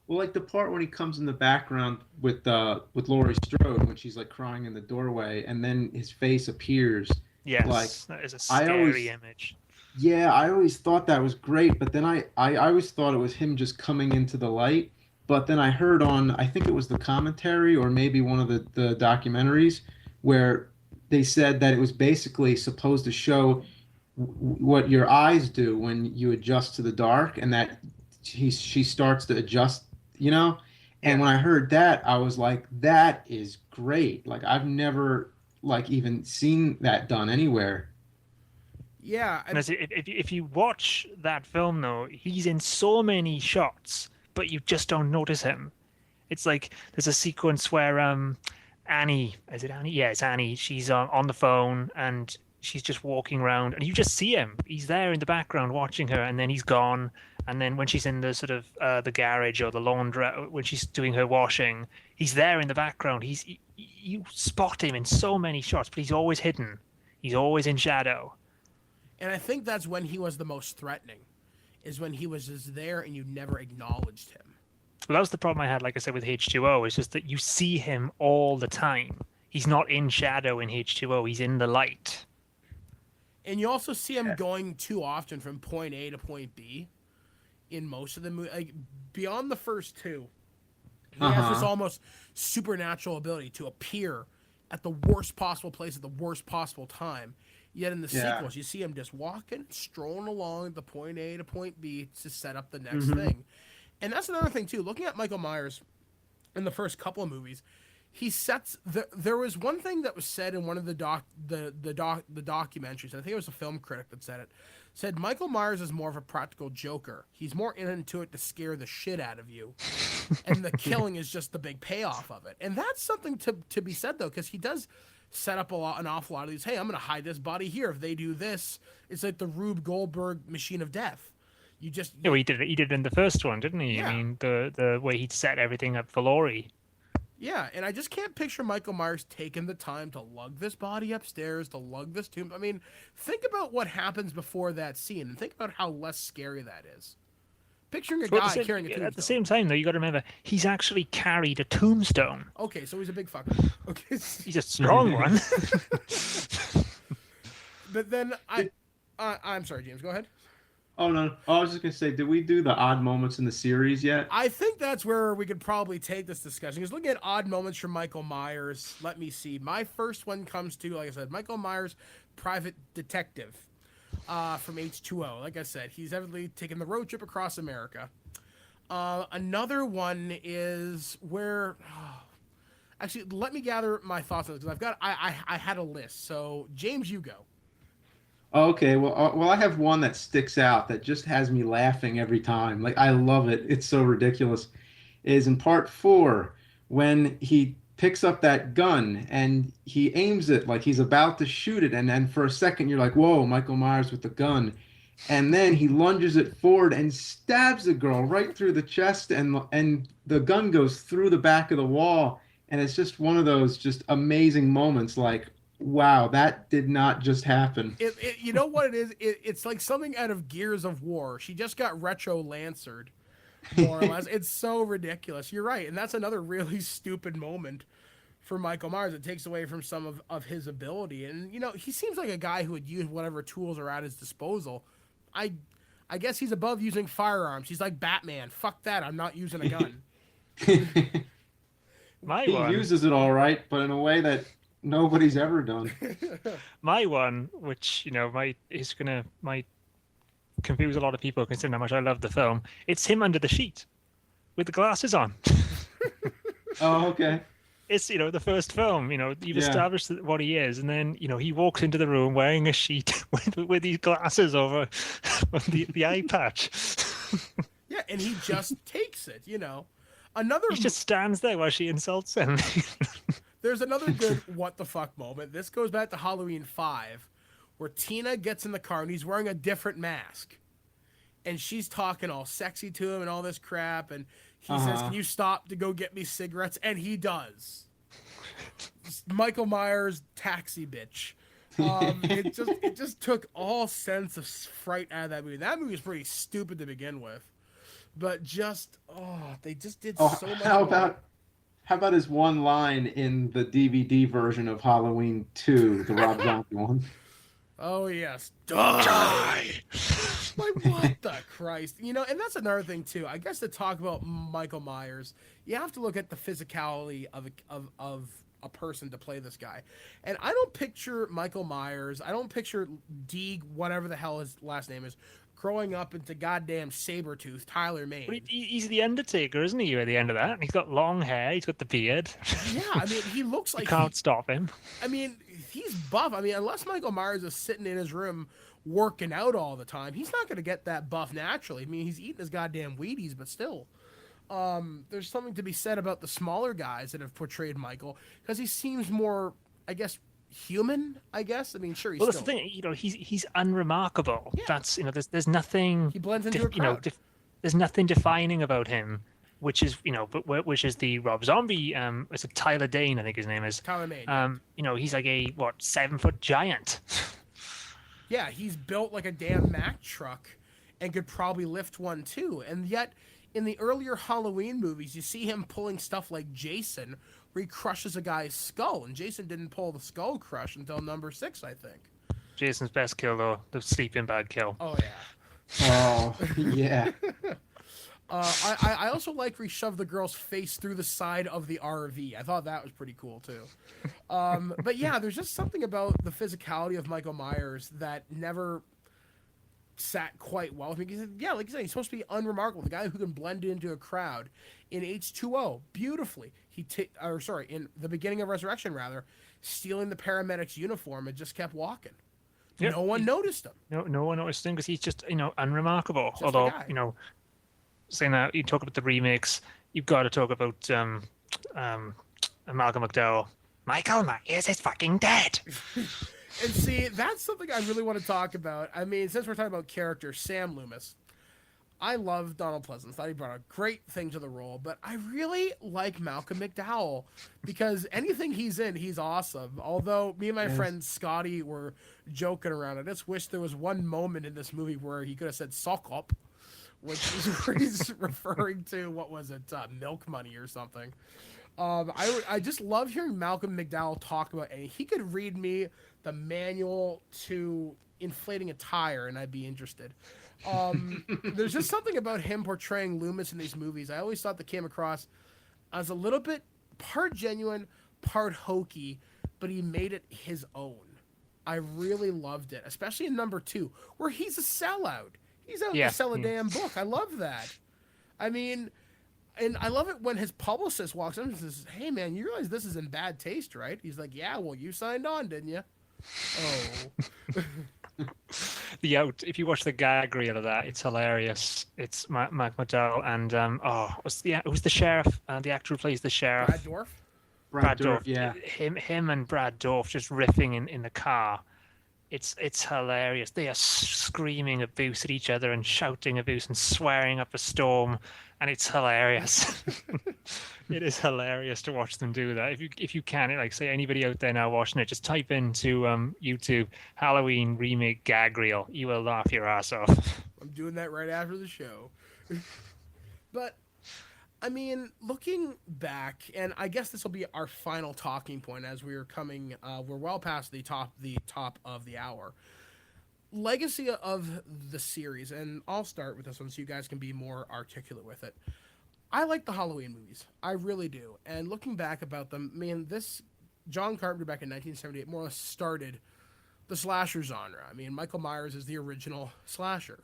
Well, like the part when he comes in the background with Laurie Strode when she's like crying in the doorway, and then his face appears. Yes, like, that is a scary image. Yeah, I always thought that was great, but then I always thought it was him just coming into the light. But then I heard on, I think it was the commentary or maybe one of the documentaries, where they said that it was basically supposed to show what your eyes do when you adjust to the dark, and that she starts to adjust, And when I heard that, I was like, that is great. Like, I've never even seen that done anywhere. Yeah. And if you watch that film, though, he's in so many shots, but you just don't notice him. It's like there's a sequence where Annie, is it Annie? Yeah, it's Annie. She's on the phone and she's just walking around, and you just see him. He's there in the background watching her, and then he's gone. And then when she's in the sort of the garage or the laundry, when she's doing her washing, he's there in the background. You spot him in so many shots, but he's always hidden. He's always in shadow. And I think that's when he was the most threatening, is when he was just there and you never acknowledged him. Well, that was the problem I had, like I said, with H2O. It's just that you see him all the time. He's not in shadow in H2O. He's in the light. And you also see him going too often from point A to point B in most of the movie. Like, beyond the first two, he has this almost supernatural ability to appear at the worst possible place at the worst possible time. Yet in the sequels, you see him just walking, strolling along the point A to point B to set up the next thing. And that's another thing, too. Looking at Michael Myers, in the first couple of movies, he sets there was one thing that was said in one of the documentaries. I think it was a film critic that said Michael Myers is more of a practical joker. He's more into it to scare the shit out of you, and the killing is just the big payoff of it. And that's something to be said though, because he does set up an awful lot of these. Hey, I'm gonna hide this body here. If they do this, it's like the Rube Goldberg machine of death. You just Yeah, well, he did it in the first one, didn't he? Yeah. I mean, the way he'd set everything up for Laurie. Yeah, and I just can't picture Michael Myers taking the time to lug this body upstairs, to lug this tomb. I mean, think about what happens before that scene, and think about how less scary that is. Picturing a guy carrying a tombstone. At the same time, though, you got to remember he's actually carried a tombstone. Okay, so he's a big fucker. Okay, He's a strong one. but then I'm sorry, James. Go ahead. Oh no! I was just gonna say, did we do the odd moments in the series yet? I think that's where we could probably take this discussion. Because looking at odd moments from Michael Myers, let me see. My first one comes to, like I said, Michael Myers, private detective, from H2O. Like I said, he's evidently taken the road trip across America. Another one is where. Actually, let me gather my thoughts on this because I had a list. So James, you go. Okay, well, I have one that sticks out that just has me laughing every time. Like, I love it. It's so ridiculous. Is in part 4 when he picks up that gun and he aims it like he's about to shoot it, and then for a second you're like, whoa, Michael Myers with the gun. And then he lunges it forward and stabs the girl right through the chest, and the gun goes through the back of the wall. And it's just one of those just amazing moments, like, wow, that did not just happen. You know what it is? It's like something out of Gears of War. She just got retro-lancered, more or less. It's so ridiculous. You're right, and that's another really stupid moment for Michael Myers. It takes away from some of his ability. And, you know, he seems like a guy who would use whatever tools are at his disposal. I guess he's above using firearms. He's like Batman. Fuck that, I'm not using a gun. He uses it all right, but in a way that nobody's ever done. My one, which might confuse a lot of people considering how much I love the film. It's him under the sheet with the glasses on. Oh, okay. It's the first film. You've established what he is, and then he walks into the room wearing a sheet with these glasses over the eye patch. Yeah, and he just takes it. He just stands there while she insults him. There's another good what the fuck moment. This goes back to Halloween 5, where Tina gets in the car and he's wearing a different mask. And she's talking all sexy to him and all this crap. And he says, "Can you stop to go get me cigarettes?" And he does. Michael Myers, taxi bitch. It just took all sense of fright out of that movie. That movie was pretty stupid to begin with. But they just did so much. How about his one line in the DVD version of Halloween 2, the Rob Zombie one? Oh, yes. Die! Like, what the Christ? And that's another thing, too. I guess to talk about Michael Myers, you have to look at the physicality of a person to play this guy. And I don't picture Michael Myers, I don't picture Deeg, whatever the hell his last name is, growing up into goddamn Sabretooth, Tyler Mane. But he's the Undertaker, isn't he, at the end of that? And he's got long hair, he's got the beard. Yeah, I mean, he looks like... You can't stop him. I mean, he's buff. I mean, unless Michael Myers is sitting in his room working out all the time, he's not going to get that buff naturally. I mean, he's eating his goddamn Wheaties, but still. There's something to be said about the smaller guys that have portrayed Michael, because he seems more, I guess, human, I guess. I mean, sure, he's that's the thing. He's unremarkable. Yeah. That's there's nothing. He blends into a crowd. There's nothing defining about him, which is which is the Rob Zombie. It's a Tyler Dane, I think his name is. Tyler Dane. He's like a 7-foot giant. Yeah, he's built like a damn Mack truck, and could probably lift one too. And yet, in the earlier Halloween movies, you see him pulling stuff like Jason, where he crushes a guy's skull, and Jason didn't pull the skull crush until number 6, I think. Jason's best kill, though, the sleeping bag kill. Oh, yeah. Oh, yeah. I also like where he shoved the girl's face through the side of the RV. I thought that was pretty cool, too. But yeah, there's just something about the physicality of Michael Myers that never... sat quite well with me because, yeah, like you said, he's supposed to be unremarkable, the guy who can blend into a crowd in H2O beautifully. In the beginning of Resurrection, rather, stealing the paramedic's uniform and just kept walking. Yep. No one noticed him. No one noticed him because he's just, unremarkable. Just Although, a guy. Saying that, you talk about the remakes, you've got to talk about Malcolm McDowell. Michael Myers is fucking dead. And see, that's something I really want to talk about. I mean, since we're talking about characters, Sam Loomis. I love Donald Pleasance. Thought he brought a great thing to the role, but I really like Malcolm McDowell because anything he's in, he's awesome. Although me and my friend Scotty were joking around. I just wish there was one moment in this movie where he could have said "sock up," which is where he's referring to, what was it, milk money or something. I just love hearing Malcolm McDowell talk about it. He could read me the manual to inflating a tire and I'd be interested. There's just something about him portraying Loomis in these movies. I always thought that came across as a little bit part genuine, part hokey, but he made it his own. I really loved it, especially in number 2, where he's a sellout. He's out to sell a damn book. I love that. I mean, and I love it when his publicist walks in and says, "Hey, man, you realize this is in bad taste, right?" He's like, "Yeah, well, you signed on, didn't you?" Oh. If you watch the gag reel of that, it's hilarious. It's Mike McDowell and who's the sheriff? The actor who plays the sheriff. Brad Dourif? Brad Dourif. Yeah. Him and Brad Dourif just riffing in the car. It's hilarious. They are screaming abuse at each other and shouting abuse and swearing up a storm, and it's hilarious. It is hilarious to watch them do that. If you can, like, say anybody out there now watching it, just type into YouTube Halloween remake gag reel. You will laugh your ass off. I'm doing that right after the show. But I mean, looking back, and I guess this will be our final talking point as we're well past the top of the hour. Legacy of the series, and I'll start with this one so you guys can be more articulate with it. I like the Halloween movies. I really do. And looking back about them, man, John Carpenter back in 1978 more or less started the slasher genre. I mean, Michael Myers is the original slasher.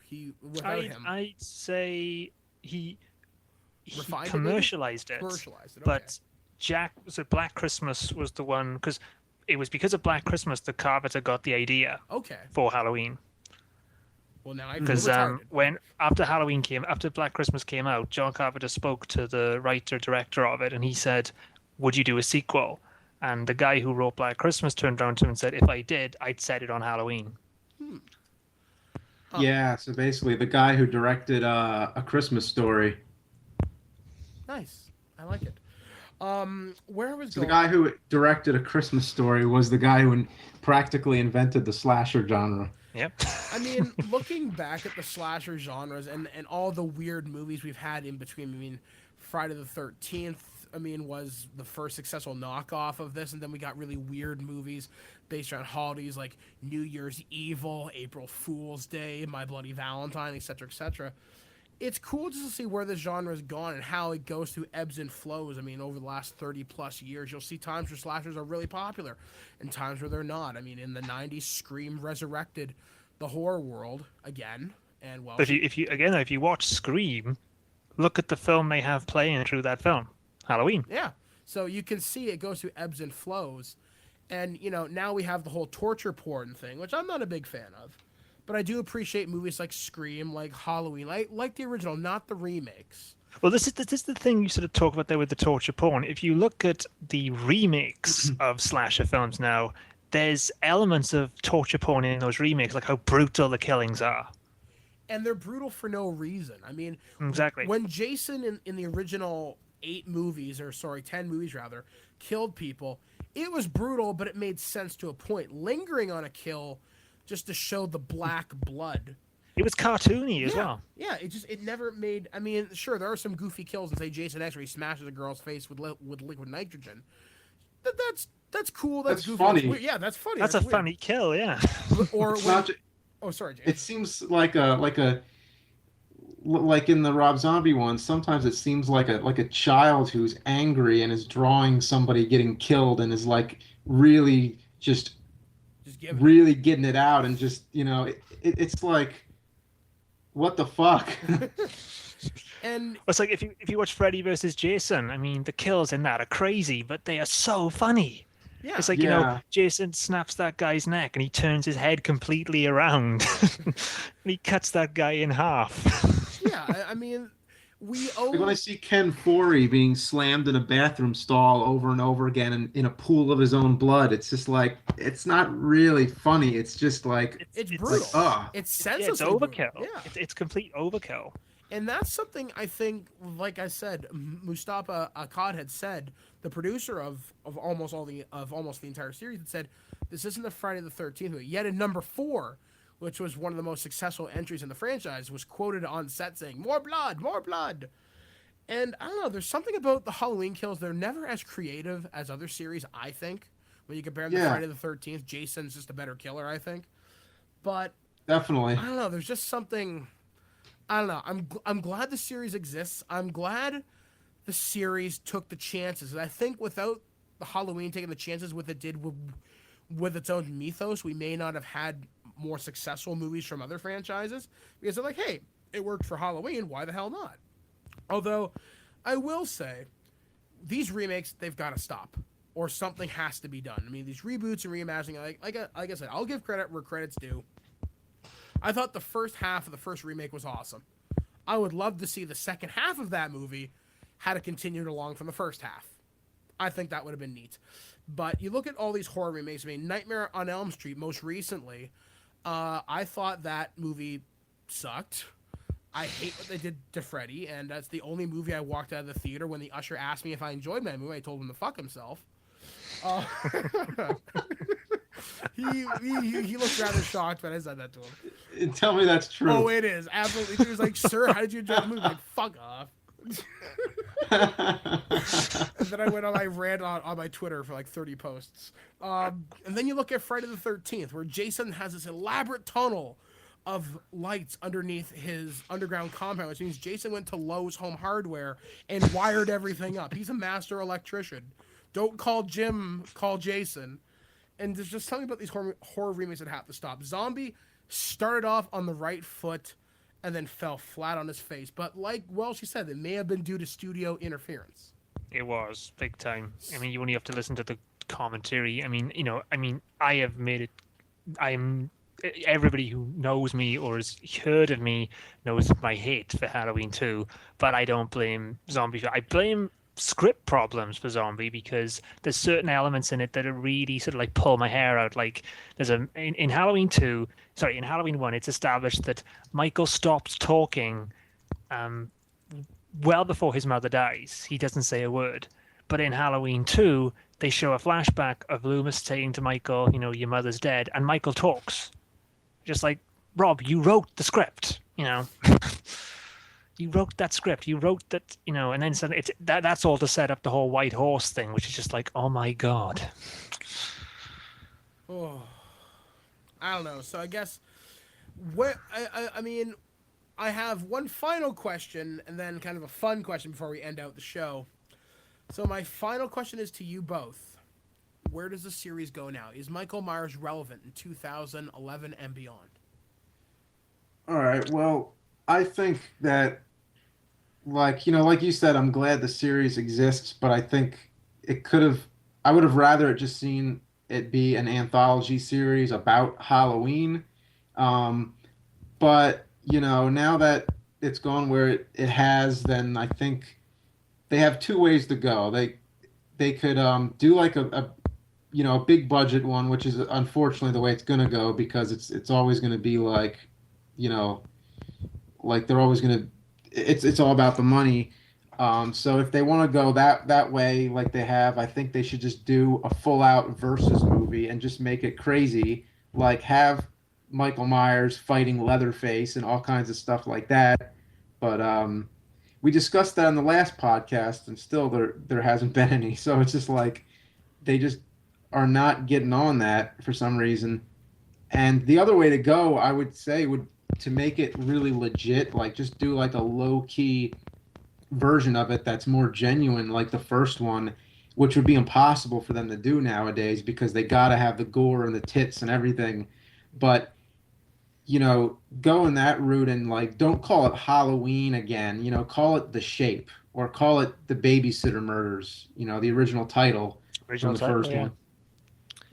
I'd say he refined commercialized it. Commercialized it, okay. But Black Christmas was the one, because it was because of Black Christmas that Carpenter got the idea for Halloween. Well, now because after Black Christmas came out, John Carpenter spoke to the writer-director of it, and he said, "Would you do a sequel?" And the guy who wrote Black Christmas turned around to him and said, "If I did, I'd set it on Halloween." Yeah, so basically the guy who directed A Christmas Story. Nice. I like it. The guy who directed A Christmas Story was the guy who practically invented the slasher genre. Yep. I mean, looking back at the slasher genres and all the weird movies we've had in between, I mean, Friday the 13th, was the first successful knockoff of this, and then we got really weird movies based around holidays like New Year's Evil, April Fool's Day, My Bloody Valentine, etc., etc. It's cool just to see where this genre has gone and how it goes through ebbs and flows. I mean, over the last 30-plus years, you'll see times where slashers are really popular and times where they're not. I mean, in the 90s, Scream resurrected the horror world again. And well, but if you watch Scream, look at the film they have playing through that film, Halloween. Yeah. So you can see it goes through ebbs and flows. And, now we have the whole torture porn thing, which I'm not a big fan of. But I do appreciate movies like Scream, like Halloween, like the original, not the remakes. Well, this is the thing you sort of talk about there with the torture porn. If you look at the remakes of slasher films now, there's elements of torture porn in those remakes, like how brutal the killings are. And they're brutal for no reason. I mean, exactly. When Jason in the original 10 movies rather, killed people, it was brutal, but it made sense to a point. Lingering on a kill just to show the black blood. It was cartoony as well. Yeah, it never made... I mean, sure, there are some goofy kills in, say, Jason X, where he smashes a girl's face with liquid nitrogen. That's cool. That's goofy. Funny. That's yeah, that's funny. That's a funny kill, yeah. Or sorry, James. It seems like in the Rob Zombie one, sometimes it seems like a child who's angry and is drawing somebody getting killed and is like really getting it out, and just it's like What the fuck? And It's like if you watch Freddy versus Jason, I mean, the kills in that are crazy, but they are so funny. yeah, It's like, Yeah. Jason snaps that guy's neck and he turns his head completely around and he cuts that guy in half. yeah. I mean, we Like when I owe. see Ken Foree being slammed in a bathroom stall over and over again in a pool of his own blood, it's just like, it's not really funny. It's just like, It's It's brutal. ah. It's yeah, it's senselessly brutal. overkill. Yeah. It's complete overkill. And that's something I think, like I said, Mustafa Akkad had said, the producer of almost the entire series, had said, this isn't a Friday the 13th movie. Yet in number 4, which was one of the most successful entries in the franchise, was quoted on set saying, "More blood, more blood." And I don't know, there's something about the Halloween kills. They're never as creative as other series, I think. When you compare them to Yeah. Friday the 13th, Jason's just a better killer, I think. But Definitely. I don't know. There's just something. I don't know. I'm glad the series exists. I'm glad the series took the chances. And I think without the Halloween taking the chances with it did with its own mythos, we may not have had more successful movies from other franchises because they're like, hey, it worked for Halloween. Why the hell not? Although I will say these remakes, they've got to stop or something has to be done. I mean, these reboots and reimagining, like I said, I'll give credit where credit's due. I thought the first half of the first remake was awesome. I would love to see the second half of that movie had it continued along from the first half. I think that would have been neat. But you look at all these horror remakes. I mean, Nightmare on Elm Street most recently, I thought that movie sucked. I hate what they did to Freddy, and that's the only movie I walked out of the theater when the usher asked me if I enjoyed that movie. I told him to fuck himself. He looked rather shocked when I said that to him. Tell me that's true. Oh, it is absolutely. He was like, "Sir, how did you enjoy the movie?" Like, fuck off. And then I went on my rant on my Twitter for like 30 posts. And then you look at Friday the 13th, where Jason has this elaborate tunnel of lights underneath his underground compound, which means Jason went to Lowe's Home Hardware and wired everything up. He's a master electrician. Don't call Jim, call Jason. And there's just something about these horror remakes that have to stop. Zombie started off on the right foot and then fell flat on his face. But like she said, it may have been due to studio interference. It was big time. I mean, you only have to listen to the commentary. I mean, I have made it. Everybody who knows me or has heard of me knows my hate for Halloween 2, but I don't blame Zombie. I blame script problems for Zombie because there's certain elements in it that are really sort of like pull my hair out. Like there's in Halloween 1, it's established that Michael stops talking well before his mother dies. He doesn't say a word. But in Halloween 2, they show a flashback of Loomis saying to Michael, your mother's dead, and Michael talks. Just like, Rob, you wrote the script, You wrote that script. You wrote that, and then suddenly that's all to set up the whole white horse thing, which is just like, oh my God. Oh, I don't know. So I guess I mean, I have one final question and then kind of a fun question before we end out the show. So my final question is to you both. Where does the series go now? Is Michael Myers relevant in 2011 and beyond? All right. Well, I think that, like you said, I'm glad the series exists, but I think I would have rather it just seen it be an anthology series about Halloween. But, now that it's gone where it has, then I think they have two ways to go. They could do like a big budget one, which is unfortunately the way it's going to go because it's always going to be like, like they're always going to, it's all about the money. So if they want to go that way, like they have, I think they should just do a full out versus movie and just make it crazy. Like have Michael Myers fighting Leatherface and all kinds of stuff like that. But we discussed that on the last podcast and still there hasn't been any. So it's just like, they just are not getting on that for some reason. And the other way to go, I would say, would to make it really legit, like just do like a low-key version of it that's more genuine, like the first one, which would be impossible for them to do nowadays because they got to have the gore and the tits and everything. But go in that route and like don't call it Halloween again. Call it The Shape or call it The Babysitter Murders. The original title from Original the title, first yeah. one.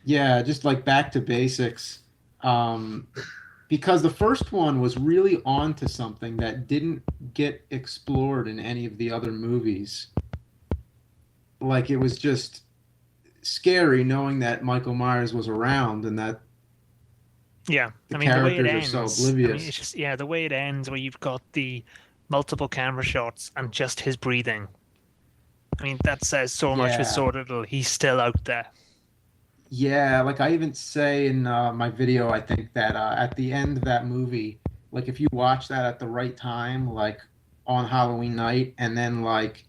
Yeah, just like back to basics. Because the first one was really on to something that didn't get explored in any of the other movies. Like it was just scary knowing that Michael Myers was around and that Yeah, the I mean the way it characters are so ends. I mean, oblivious. it's just the way it ends, where you've got the multiple camera shots and just his breathing. I mean, that says so much with Yeah. so little. He's still out there. Yeah, like I even say in my video, I think that at the end of that movie, like if you watch that at the right time, like on Halloween night, and then like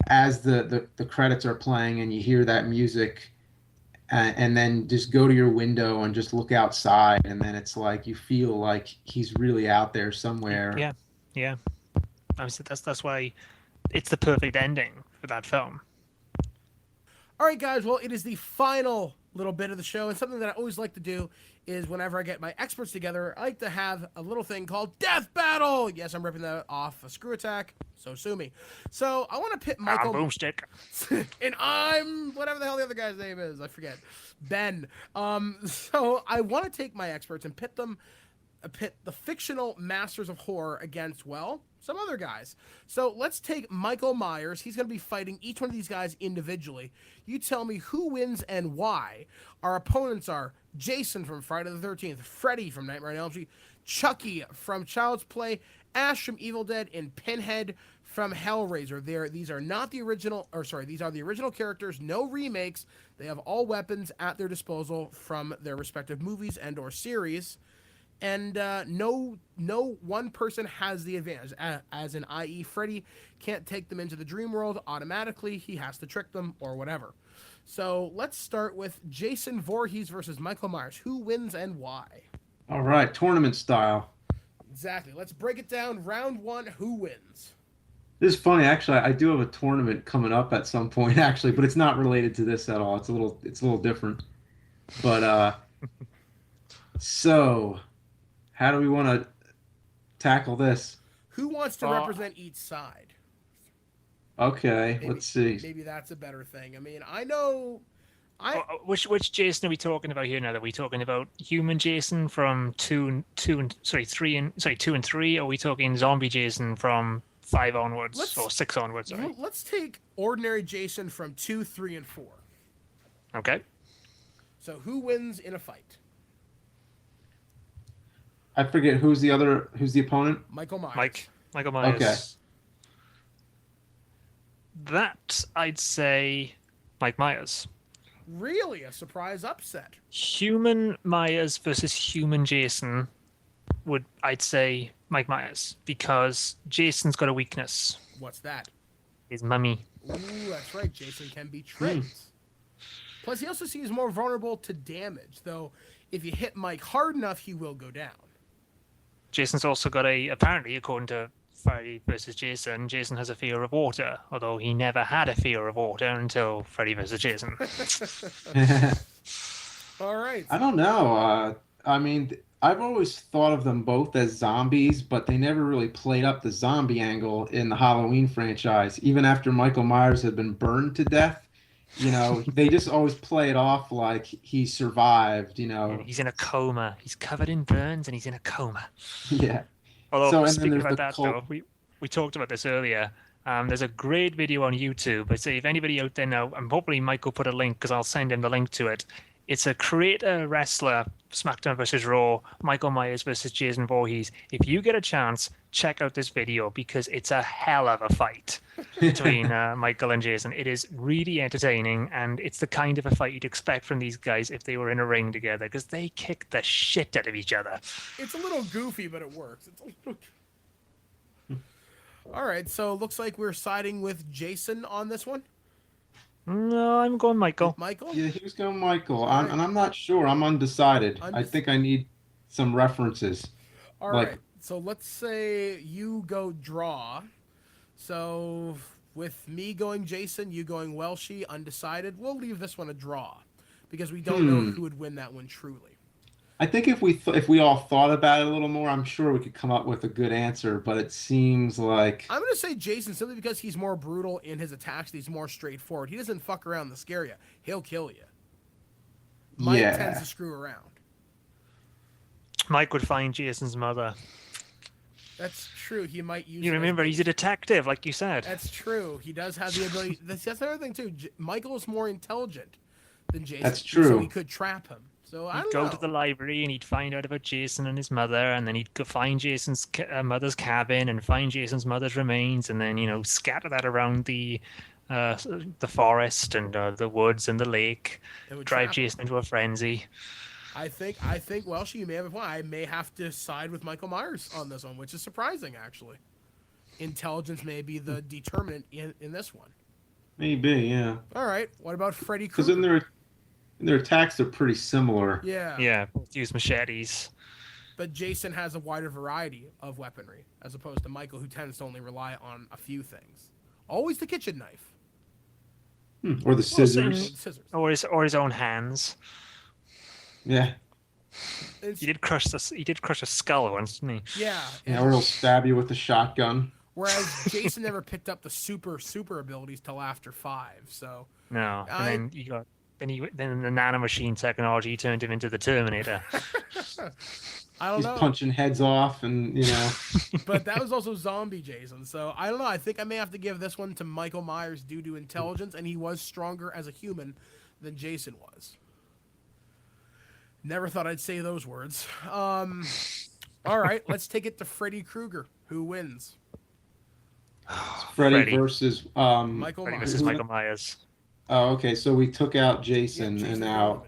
as the credits are playing and you hear that music, and then just go to your window and just look outside, and then it's like you feel like he's really out there somewhere. Yeah, yeah. Obviously, that's why it's the perfect ending for that film. All right, guys. Well, it is the final little bit of the show, and something that I always like to do is whenever I get my experts together, I like to have a little thing called Death Battle. Yes, I'm ripping that off a Screw Attack, so sue me. So I want to pit Michael... Boomstick. and I'm whatever the hell the other guy's name is. I forget. Ben. So I want to take my experts and pit the fictional masters of horror against, well, some other guys. So let's take Michael Myers. He's going to be fighting each one of these guys individually. You tell me who wins and why. Our opponents are Jason from Friday the 13th, Freddy from Nightmare on Elm Street, Chucky from Child's Play, Ash from Evil Dead, and Pinhead from Hellraiser. These are not the original, these are the original characters, no remakes. They have all weapons at their disposal from their respective movies and or series. And no one person has the advantage, as in, i.e., Freddy can't take them into the dream world automatically. He has to trick them or whatever. So let's start with Jason Voorhees versus Michael Myers. Who wins and why? All right, tournament style. Exactly. Let's break it down. Round one, who wins? This is funny, actually. I do have a tournament coming up at some point, actually, but it's not related to this at all. It's a little different. But so, how do we want to tackle this? Who wants to represent each side? Okay, let's see. Maybe that's a better thing. I mean, I know. Which Jason are we talking about here now? Are we talking about human Jason from 2 and 3, or are we talking zombie Jason from 5 onwards or 6 onwards? Sorry. Let's take ordinary Jason from 2, 3, and 4. Okay. So who wins in a fight? I forget who's the opponent? Michael Myers. Michael Myers. Okay. That I'd say Mike Myers. Really, a surprise upset. Human Myers versus human Jason I'd say Mike Myers, because Jason's got a weakness. What's that? His mummy. Ooh, that's right. Jason can be tricked. Plus, he also seems more vulnerable to damage, though if you hit Mike hard enough, he will go down. Jason's also got apparently, according to Freddy versus Jason has a fear of water, although he never had a fear of water until Freddy versus Jason. All right. I don't know. I mean, I've always thought of them both as zombies, but they never really played up the zombie angle in the Halloween franchise. Even after Michael Myers had been burned to death, they just always play it off like he survived, Yeah, he's in a coma. He's covered in burns and he's in a coma. Yeah. Although, speaking about that, though, we talked about this earlier. There's a great video on YouTube. I'd say if anybody out there now, and hopefully Mike will put a link because I'll send him the link to it. It's a creator wrestler, SmackDown versus Raw, Michael Myers versus Jason Voorhees. If you get a chance, check out this video because it's a hell of a fight between Michael and Jason. It is really entertaining, and it's the kind of a fight you'd expect from these guys if they were in a ring together, because they kick the shit out of each other. It's a little goofy, but it works. All right, so looks like we're siding with Jason on this one. No, I'm going Michael. Michael? Yeah, he was going Michael. And I'm not sure. I'm undecided. I think I need some references. All right. So let's say you go draw. So with me going Jason, you going Welshie, undecided. We'll leave this one a draw because we don't know who would win that one truly. I think if we all thought about it a little more, I'm sure we could come up with a good answer. But it seems like I'm gonna say Jason simply because he's more brutal in his attacks. He's more straightforward. He doesn't fuck around to scare you. He'll kill you. Mike tends to screw around. Mike would find Jason's mother. That's true. He might use. You remember, he's a detective, like you said. That's true. He does have the ability. That's another thing too. Michael is more intelligent than Jason. That's true. So he could trap him. So I don't know. He'd go to the library and he'd find out about Jason and his mother, and then he'd go find Jason's mother's cabin and find Jason's mother's remains, and then scatter that around the forest and the woods and the lake, drive Jason into a frenzy. I think. Well, you may have a point. I may have to side with Michael Myers on this one, which is surprising actually. Intelligence may be the determinant in this one. Maybe, yeah. All right. What about Freddy Krueger? Because their attacks are pretty similar. Yeah. Yeah, both use machetes. But Jason has a wider variety of weaponry, as opposed to Michael, who tends to only rely on a few things. Always the kitchen knife. Or the scissors. Or his own hands. Yeah. He did crush a skull once, didn't he? Yeah. Yeah, or he'll stab you with a shotgun. Whereas Jason never picked up the super abilities till after 5. So. No. And then the nanomachine technology turned him into the Terminator. I don't know. He's punching heads off and, But that was also zombie Jason. So I don't know. I think I may have to give this one to Michael Myers due to intelligence, and he was stronger as a human than Jason was. Never thought I'd say those words. All right, let's take it to Freddy Krueger. Who wins? Freddy versus Michael Myers. Versus Michael Myers. Oh, okay. So we took out Jason and now.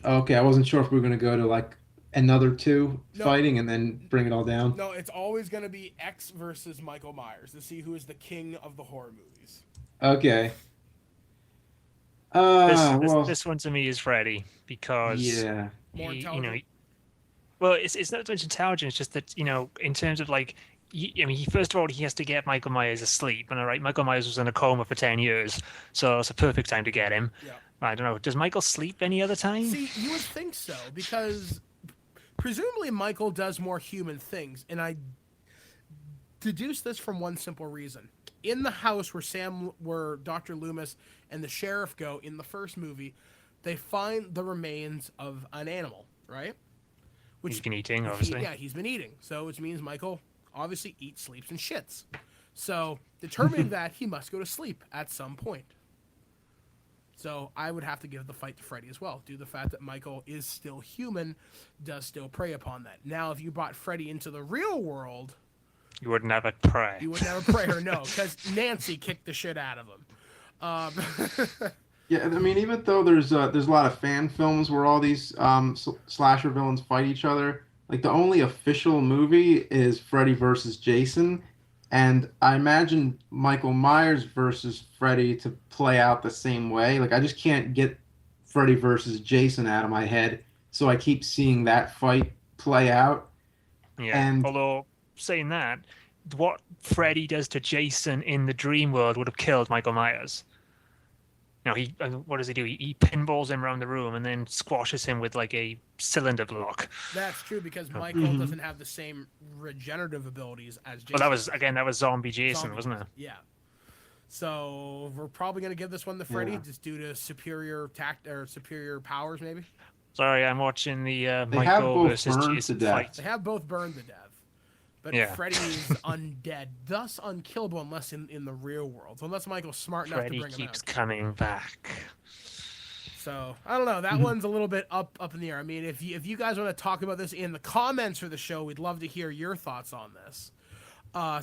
Okay, I wasn't sure if we were going to go to like another two fighting and then bring it all down. No, it's always going to be X versus Michael Myers to see who is the king of the horror movies. Okay. This one to me is Freddy because More intelligent. Well, it's not so much intelligence, just that in terms of like. First of all, he has to get Michael Myers asleep. And all right, Michael Myers was in a coma for 10 years, so it's a perfect time to get him. Yeah. I don't know. Does Michael sleep any other time? See, you would think so, because presumably Michael does more human things. And I deduce this from one simple reason. In the house where Dr. Loomis and the sheriff go in the first movie, they find the remains of an animal, right? Which he's been eating, obviously. He's been eating. So, which means Michael obviously eats, sleeps, and shits. So, determining that, he must go to sleep at some point. So, I would have to give the fight to Freddy as well, due to the fact that Michael is still human, does still prey upon that. Now, if you brought Freddy into the real world... You wouldn't have a prey. You wouldn't have a prayer, no, because Nancy kicked the shit out of him. Yeah, I mean, even though there's a lot of fan films where all these slasher villains fight each other, like the only official movie is Freddy versus Jason, and I imagine Michael Myers versus Freddy to play out the same way. Like I just can't get Freddy versus Jason out of my head, so I keep seeing that fight play out. Yeah, and although saying that, what Freddy does to Jason in the dream world would have killed Michael Myers. What does he do? He pinballs him around the room and then squashes him with like a cylinder block. That's true because Michael doesn't have the same regenerative abilities as Jason. Well, that was zombie Jason, wasn't it? Yeah. So we're probably gonna give this one to Freddy just due to superior superior powers, maybe. Sorry, I'm watching the Michael versus Jason fight. They have both burned to death. But Freddy is undead, thus unkillable unless in the real world. So unless Michael's smart enough to bring him out. Freddy keeps coming back. So, I don't know. That one's a little bit up in the air. I mean, if you guys want to talk about this in the comments for the show, we'd love to hear your thoughts on this.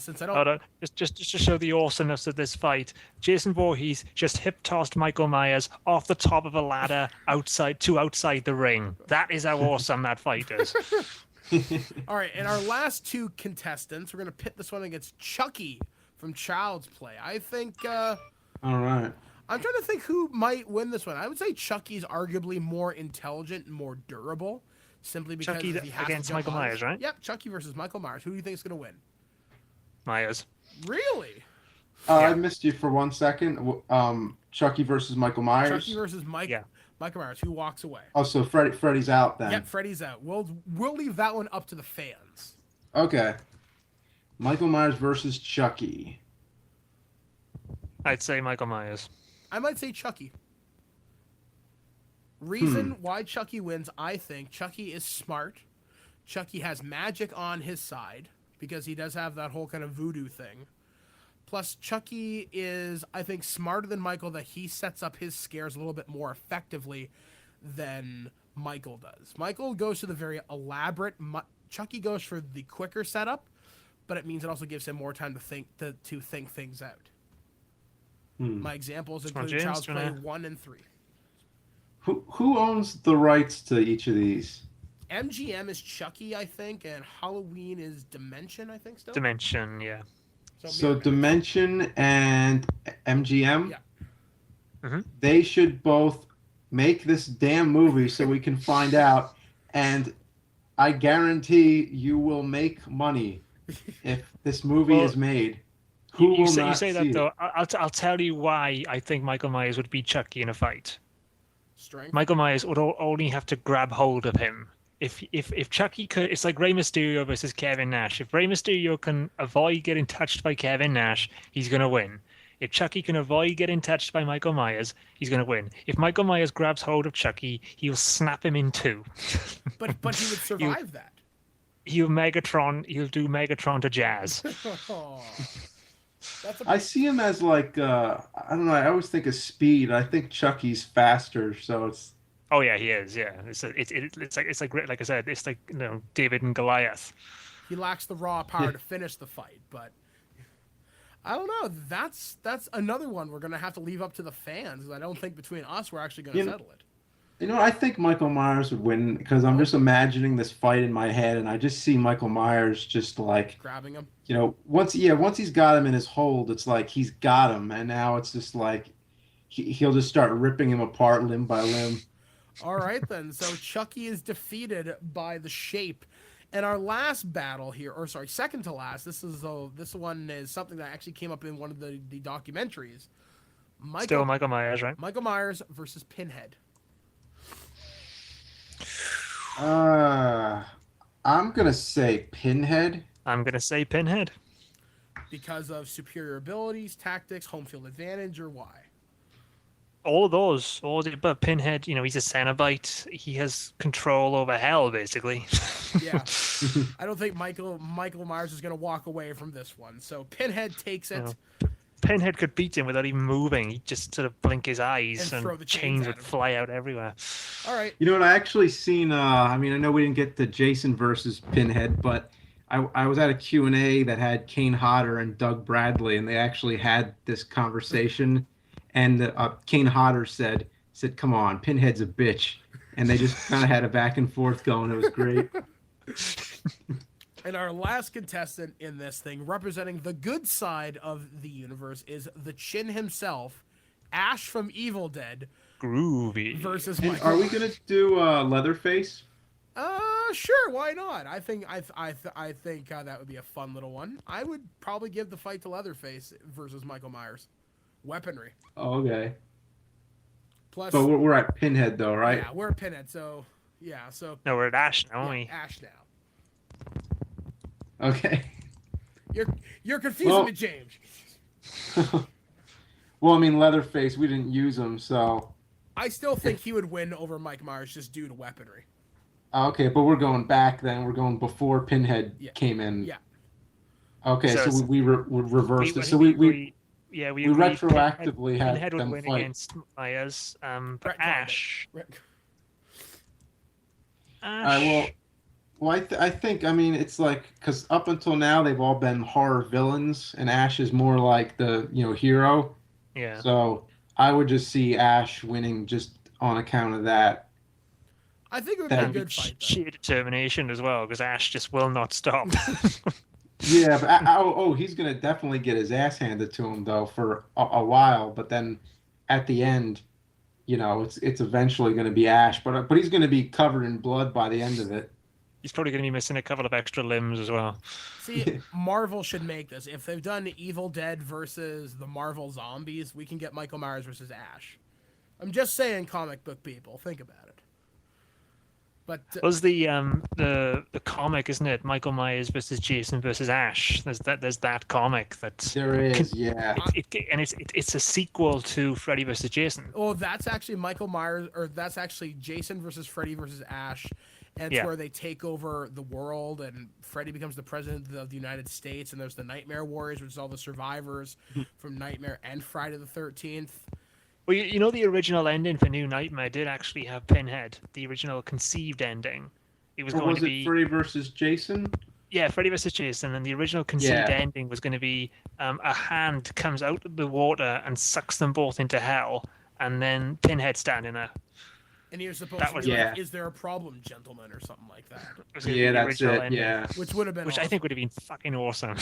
Since I don't... Just to show the awesomeness of this fight, Jason Voorhees just hip-tossed Michael Myers off the top of a ladder outside the ring. That is how awesome that fight is. All right, and our last two contestants, we're going to pit this one against Chucky from Child's Play. I think... All right. I'm trying to think who might win this one. I would say Chucky's arguably more intelligent and more durable, simply because Chucky he has against to Michael Myers, right? Yep, Chucky versus Michael Myers. Who do you think is going to win? Myers. Really? I missed you for 1 second. Chucky versus Michael Myers. Chucky versus Mike. Yeah. Michael Myers, who walks away? Oh, so Freddy's out then. Yep, Freddy's out. We'll leave that one up to the fans. Okay. Michael Myers versus Chucky. I'd say Michael Myers. I might say Chucky. Reason why Chucky wins, I think Chucky is smart. Chucky has magic on his side because he does have that whole kind of voodoo thing. Plus, Chucky is, I think, smarter than Michael, that he sets up his scares a little bit more effectively than Michael does. Michael goes to the very elaborate. Chucky goes for the quicker setup, but it means it also gives him more time to think things out. My examples include Child's Play 1 and 3. Who owns the rights to each of these? MGM is Chucky, I think, and Halloween is Dimension, I think, still. Dimension, yeah. So Dimension and MGM, Yeah. they should both make this damn movie so we can find out. And I guarantee you will make money if this movie is made. You say that though. I'll tell you why I think Michael Myers would beat Chucky in a fight. Strength. Michael Myers would only have to grab hold of him. If Chucky could, it's like Rey Mysterio versus Kevin Nash. If Rey Mysterio can avoid getting touched by Kevin Nash, he's gonna win. If Chucky can avoid getting touched by Michael Myers, he's gonna win. If Michael Myers grabs hold of Chucky, he'll snap him in two. But he would survive that. He'll do Megatron to Jazz. I see him as like I don't know. I always think of speed. I think Chucky's faster, so it's. Oh yeah, he is. Yeah, it's like I said, it's like David and Goliath. He lacks the raw power to finish the fight, but I don't know. That's another one we're gonna have to leave up to the fans, because I don't think between us we're actually gonna settle it. You know, I think Michael Myers would win because I'm just imagining this fight in my head, and I just see Michael Myers just like grabbing him. You know, once he's got him in his hold, it's like he's got him, and now it's just like he'll just start ripping him apart limb by limb. All right, then. So Chucky is defeated by the Shape. And our last battle here, or sorry, second to last, this one is something that actually came up in one of the documentaries. Still Michael Myers, right? Michael Myers versus Pinhead. I'm going to say Pinhead. I'm going to say Pinhead. Because of superior abilities, tactics, home field advantage, or why? All of those, but Pinhead, he's a Cenobite. He has control over hell, basically. Yeah, I don't think Michael Myers is going to walk away from this one. So Pinhead takes it. Pinhead could beat him without even moving. He'd just sort of blink his eyes, and throw the chains would fly out everywhere. All right. You know what? I actually seen. I know we didn't get to Jason versus Pinhead, but I was at a Q&A that had Kane Hodder and Doug Bradley, and they actually had this conversation. And Kane Hodder said, "Come on, Pinhead's a bitch," and they just kind of had a back and forth going. It was great. And our last contestant in this thing, representing the good side of the universe, is the Chin himself, Ash from Evil Dead. Groovy. Versus And Michael. are we gonna do Leatherface? Sure. Why not? I think that would be a fun little one. I would probably give the fight to Leatherface versus Michael Myers. Weaponry. Oh, okay. Plus, but we're at Pinhead though, right? Yeah, we're at Pinhead. So yeah. So no, we're at Ash now. Ash now. Okay. You're confusing me, James. Well, I mean, Leatherface, we didn't use him, so. I still think he would win over Mike Myers just due to weaponry. Okay, but we're going back then. We're going before Pinhead came in. Yeah. Okay, so we reversed it. So we retroactively had Pinhead would them win fight. against Myers, but Ash. Well, I think, it's like, because up until now they've all been horror villains, and Ash is more like the, hero. Yeah. So I would just see Ash winning just on account of that. I think it would be a good fight, though. Sheer determination as well, because Ash just will not stop. Yeah, but he's going to definitely get his ass handed to him, though, for a while. But then at the end, it's eventually going to be Ash. But he's going to be covered in blood by the end of it. He's probably going to be missing a couple of extra limbs as well. See, Marvel should make this. If they've done Evil Dead versus the Marvel Zombies, we can get Michael Myers versus Ash. I'm just saying, comic book people, think about it. But Was the comic, isn't it? Michael Myers versus Jason versus Ash. There's that comic that There is, yeah. it's a sequel to Freddy versus Jason. oh, that's actually Michael Myers, or that's actually Jason versus Freddy versus Ash, and it's where they take over the world, and Freddy becomes the president of the United States, and there's the Nightmare Warriors, which is all the survivors from Nightmare and Friday the 13th. Well, you know the original ending for New Nightmare did actually have Pinhead, the original conceived ending. It was going to be Freddy versus Jason? Yeah, Freddy versus Jason, and the original conceived ending was going to be a hand comes out of the water and sucks them both into hell, and then Pinhead standing there. And he was supposed to be like, "Is there a problem, gentlemen?" or something like that. Yeah, that's it. Ending, yeah, which would have been, I think would have been fucking awesome.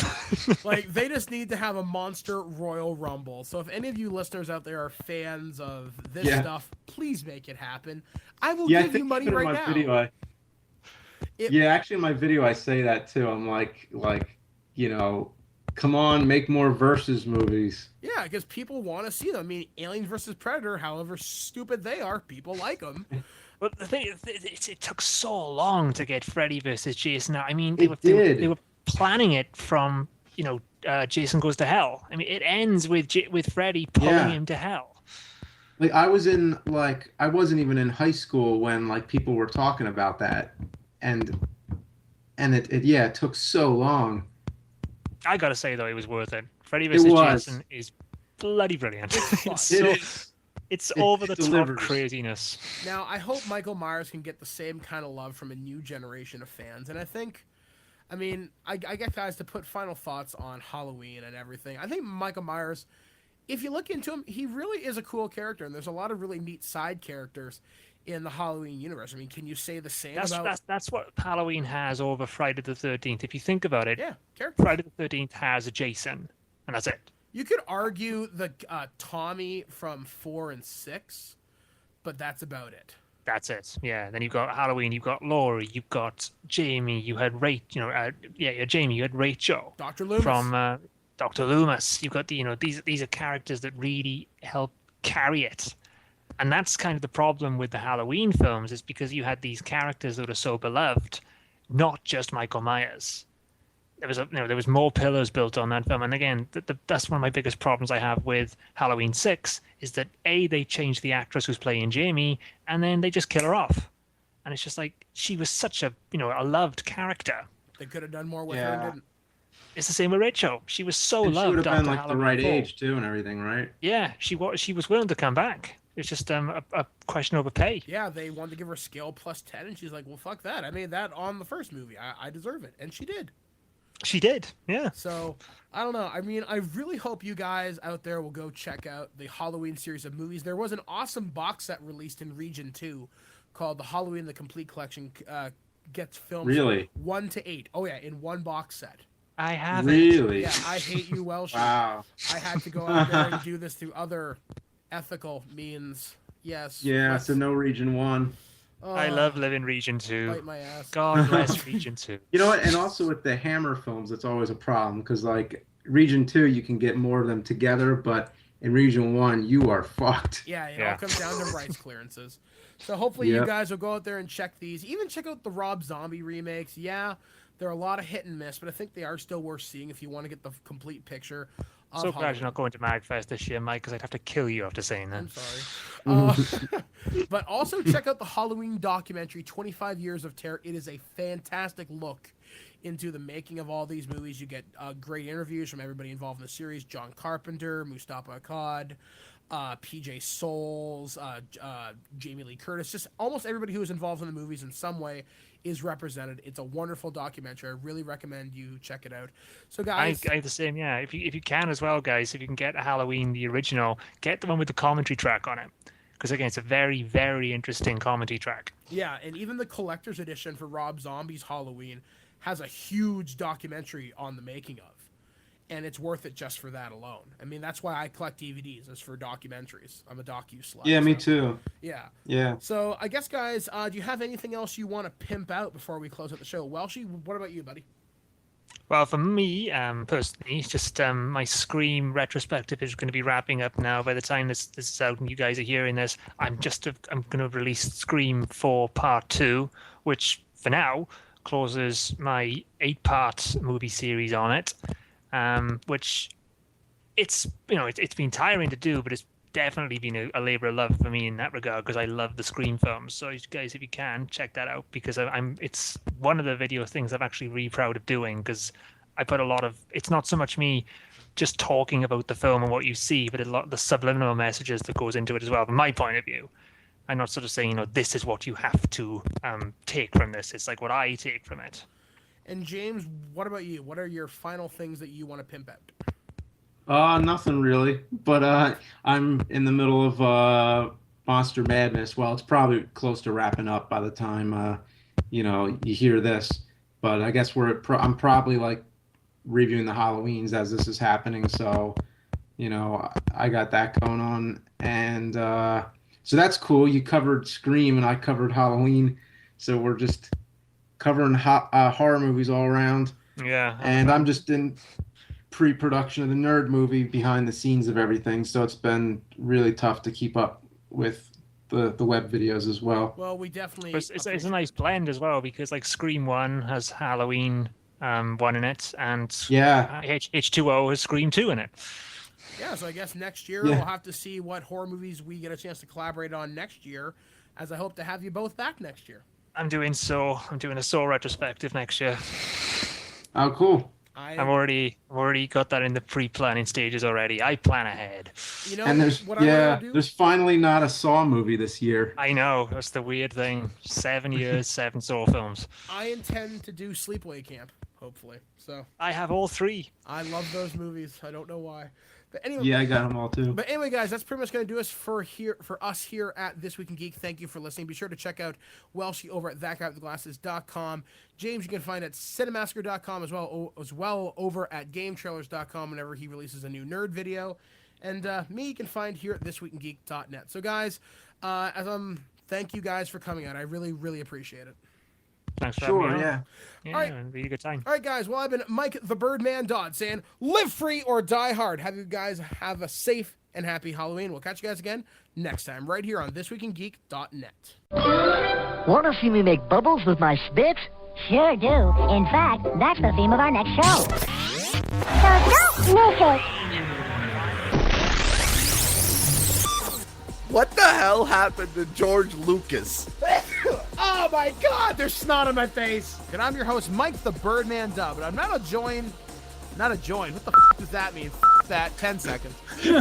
Like, they just need to have a monster Royal Rumble. So if any of you listeners out there are fans of this stuff, please make it happen. I will give you money right now. Video, actually, in my video, I say that too. I'm like, come on, make more versus movies. Yeah, because people want to see them. I mean, Alien versus Predator, however stupid they are, people like them. But the thing is, it took so long to get Freddy versus Jason out. I mean, they were planning it from, Jason Goes to Hell. I mean, it ends with Freddy pulling him to hell. Like, I wasn't even in high school when people were talking about that, and it took so long. I gotta say though, it was worth it. Freddy vs. Jason is bloody brilliant. It's over the top craziness. Now, I hope Michael Myers can get the same kind of love from a new generation of fans, and I get guys to put final thoughts on Halloween and everything. I think Michael Myers, if you look into him, he really is a cool character, and there's a lot of really neat side characters in the Halloween universe. I mean, can you say the same about... That's what Halloween has over Friday the 13th. If you think about it, characters. Friday the 13th has a Jason, and that's it. You could argue the Tommy from 4 and 6, but that's about it. That's it. Yeah. Then you've got Halloween. You've got Laurie. You've got Jamie. You had Jamie. You had Rachel. Dr. Loomis. From Dr. Loomis. You've got these are characters that really help carry it. And that's kind of the problem with the Halloween films, is because you had these characters that are so beloved, not just Michael Myers. There was more pillars built on that film, and again, that's one of my biggest problems I have with Halloween 6 is that they changed the actress who's playing Jamie, and then they just kill her off, and it's just like she was such a loved character. They could have done more with her and didn't. It's the same with Rachel. She was so loved. She would have been Halloween the right 4. age too, and everything, right? Yeah, she was willing to come back. It's just a question over pay. Yeah, they wanted to give her skill plus 10, and she's like, well, fuck that. I made that on the first movie. I deserve it. And she did. She did, yeah. So, I don't know. I mean, I really hope you guys out there will go check out the Halloween series of movies. There was an awesome box set released in Region 2 called the Halloween The Complete Collection. Gets filmed really? 1 to 8. Oh, yeah, in one box set. I have really? Yeah, I hate you, Welsh. Wow. I had to go out there and do this through other ethical means. Yes. Yeah, so no Region 1. Oh, I love living Region 2. Bite my ass. God bless Region 2. You know what? And also with the Hammer films, it's always a problem because, Region 2, you can get more of them together, but in Region 1, you are fucked. Yeah, it all comes down to rights clearances. So hopefully you guys will go out there and check these. Even check out the Rob Zombie remakes. Yeah, they're a lot of hit and miss, but I think they are still worth seeing if you want to get the complete picture. So glad you're not going to MagFest this year, Mike, because I'd have to kill you after saying that. I'm sorry. But also check out the Halloween documentary, 25 Years of Terror. It is a fantastic look into the making of all these movies. You get great interviews from everybody involved in the series. John Carpenter, Mustafa Akkad, PJ Souls, Jamie Lee Curtis. Just almost everybody who is involved in the movies in some way is represented. It's a wonderful documentary. I really recommend you check it out. So guys, I the same, yeah. If you can as well, guys, if you can get Halloween the original, get the one with the commentary track on it, because again, it's a very, very interesting commentary track. Yeah, and even the collector's edition for Rob Zombie's Halloween has a huge documentary on the making of, and it's worth it just for that alone. I mean, that's why I collect DVDs, is for documentaries. I'm a docu-slut. Yeah, me too. Yeah. Yeah. So I guess, guys, do you have anything else you want to pimp out before we close out the show? Welshie, what about you, buddy? Well, for me, personally, it's just my Scream retrospective is going to be wrapping up now. By the time this is out and you guys are hearing this, I'm going to release Scream 4 Part 2, which for now closes my 8-part movie series on it. Which it's been tiring to do, but it's definitely been a labor of love for me in that regard because I love the Scream films. So guys, if you can, check that out because it's one of the video things I'm actually really proud of doing because I put a lot of, it's not so much me just talking about the film and what you see, but a lot of the subliminal messages that goes into it as well from my point of view. I'm not sort of saying, this is what you have to take from this. It's like what I take from it. And James, what about you? What are your final things that you want to pimp out? Nothing really, but I'm in the middle of Monster Madness. Well, it's probably close to wrapping up by the time you hear this. But I guess I'm probably like reviewing the Halloweens as this is happening. So, I got that going on, and so that's cool. You covered Scream, and I covered Halloween, so we're just covering horror movies all around. Yeah, and I'm just in pre-production of the nerd movie behind the scenes of everything, so it's been really tough to keep up with the web videos as well. Well, we definitely it's a nice blend as well because like Scream 1 has Halloween 1 in it, and H2O has Scream 2 in it. Yeah, so I guess next year we'll have to see what horror movies we get a chance to collaborate on next year, as I hope to have you both back next year. I'm doing a Saw retrospective next year. Oh, cool. I've already got that in the pre-planning stages already. I plan ahead. And there's finally not a Saw movie this year. I know, that's the weird thing. 7 years, 7 Saw films. I intend to do Sleepaway Camp, hopefully. So I have all 3. I love those movies. I don't know why. But anyway, yeah, I got them all too. But anyway, guys, that's pretty much going to do us for us here at This Week in Geek. Thank you for listening. Be sure to check out Welshie over at thatguywiththeglasses.com. James, you can find at Cinemassacre.com as well over at GameTrailers.com whenever he releases a new nerd video. And me, you can find here at ThisWeekInGeek.net. So, guys, thank you guys for coming out. I really, really appreciate it. Thanks for having me on. Yeah, all right. It'll be a good time. All right, guys. Well, I've been Mike the Birdman Dodd saying, live free or die hard. Have you guys have a safe and happy Halloween. We'll catch you guys again next time right here on ThisWeekInGeek.net. Want to see me make bubbles with my spit? Sure do. In fact, that's the theme of our next show. So don't miss it. What the hell happened to George Lucas? Oh my God, there's snot on my face. And I'm your host, Mike the Birdman Dub, and I'm not a join. What the f does that mean? F that. 10 seconds. No,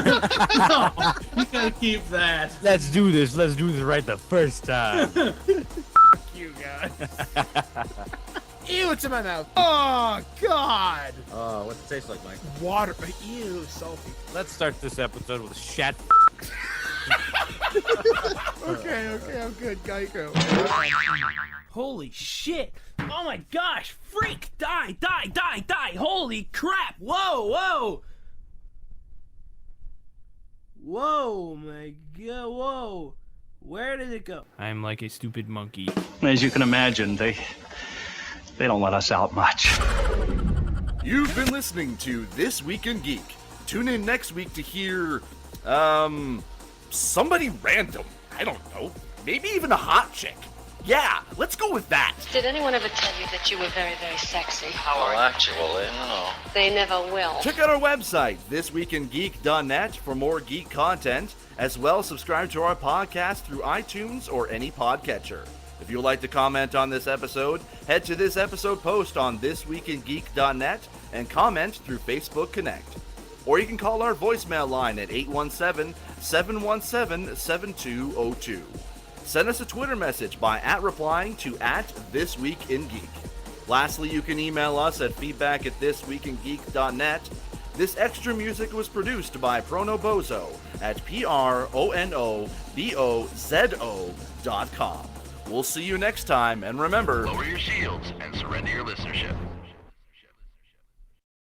you gotta keep that. Let's do this right the first time. Fuck you guys. Ew, it's in my mouth. Oh, God. What's it taste like, Mike? Water. Ew, salty. Let's start this episode with shat. Okay, I'm good. Geico. Holy shit. Oh my gosh. Freak. Die. Holy crap. Whoa. Whoa, my God. Whoa. Where did it go? I'm like a stupid monkey. As you can imagine, they don't let us out much. You've been listening to This Week in Geek. Tune in next week to hear, somebody random. I don't know. Maybe even a hot chick. Yeah, let's go with that. Did anyone ever tell you that you were very, very sexy? Well, actually, no. They never will. Check out our website, ThisWeekInGeek.net, for more geek content, as well as subscribe to our podcast through iTunes or any podcatcher. If you would like to comment on this episode, head to this episode post on ThisWeekInGeek.net and comment through Facebook Connect. Or you can call our voicemail line at 817-717-7202. Send us a Twitter message by replying to @ThisWeekInGeek. Lastly, you can email us at feedback@thisweekingeek.net. This extra music was produced by Pronobozo at pronobozo.com. We'll see you next time, and remember, lower your shields and surrender your listenership.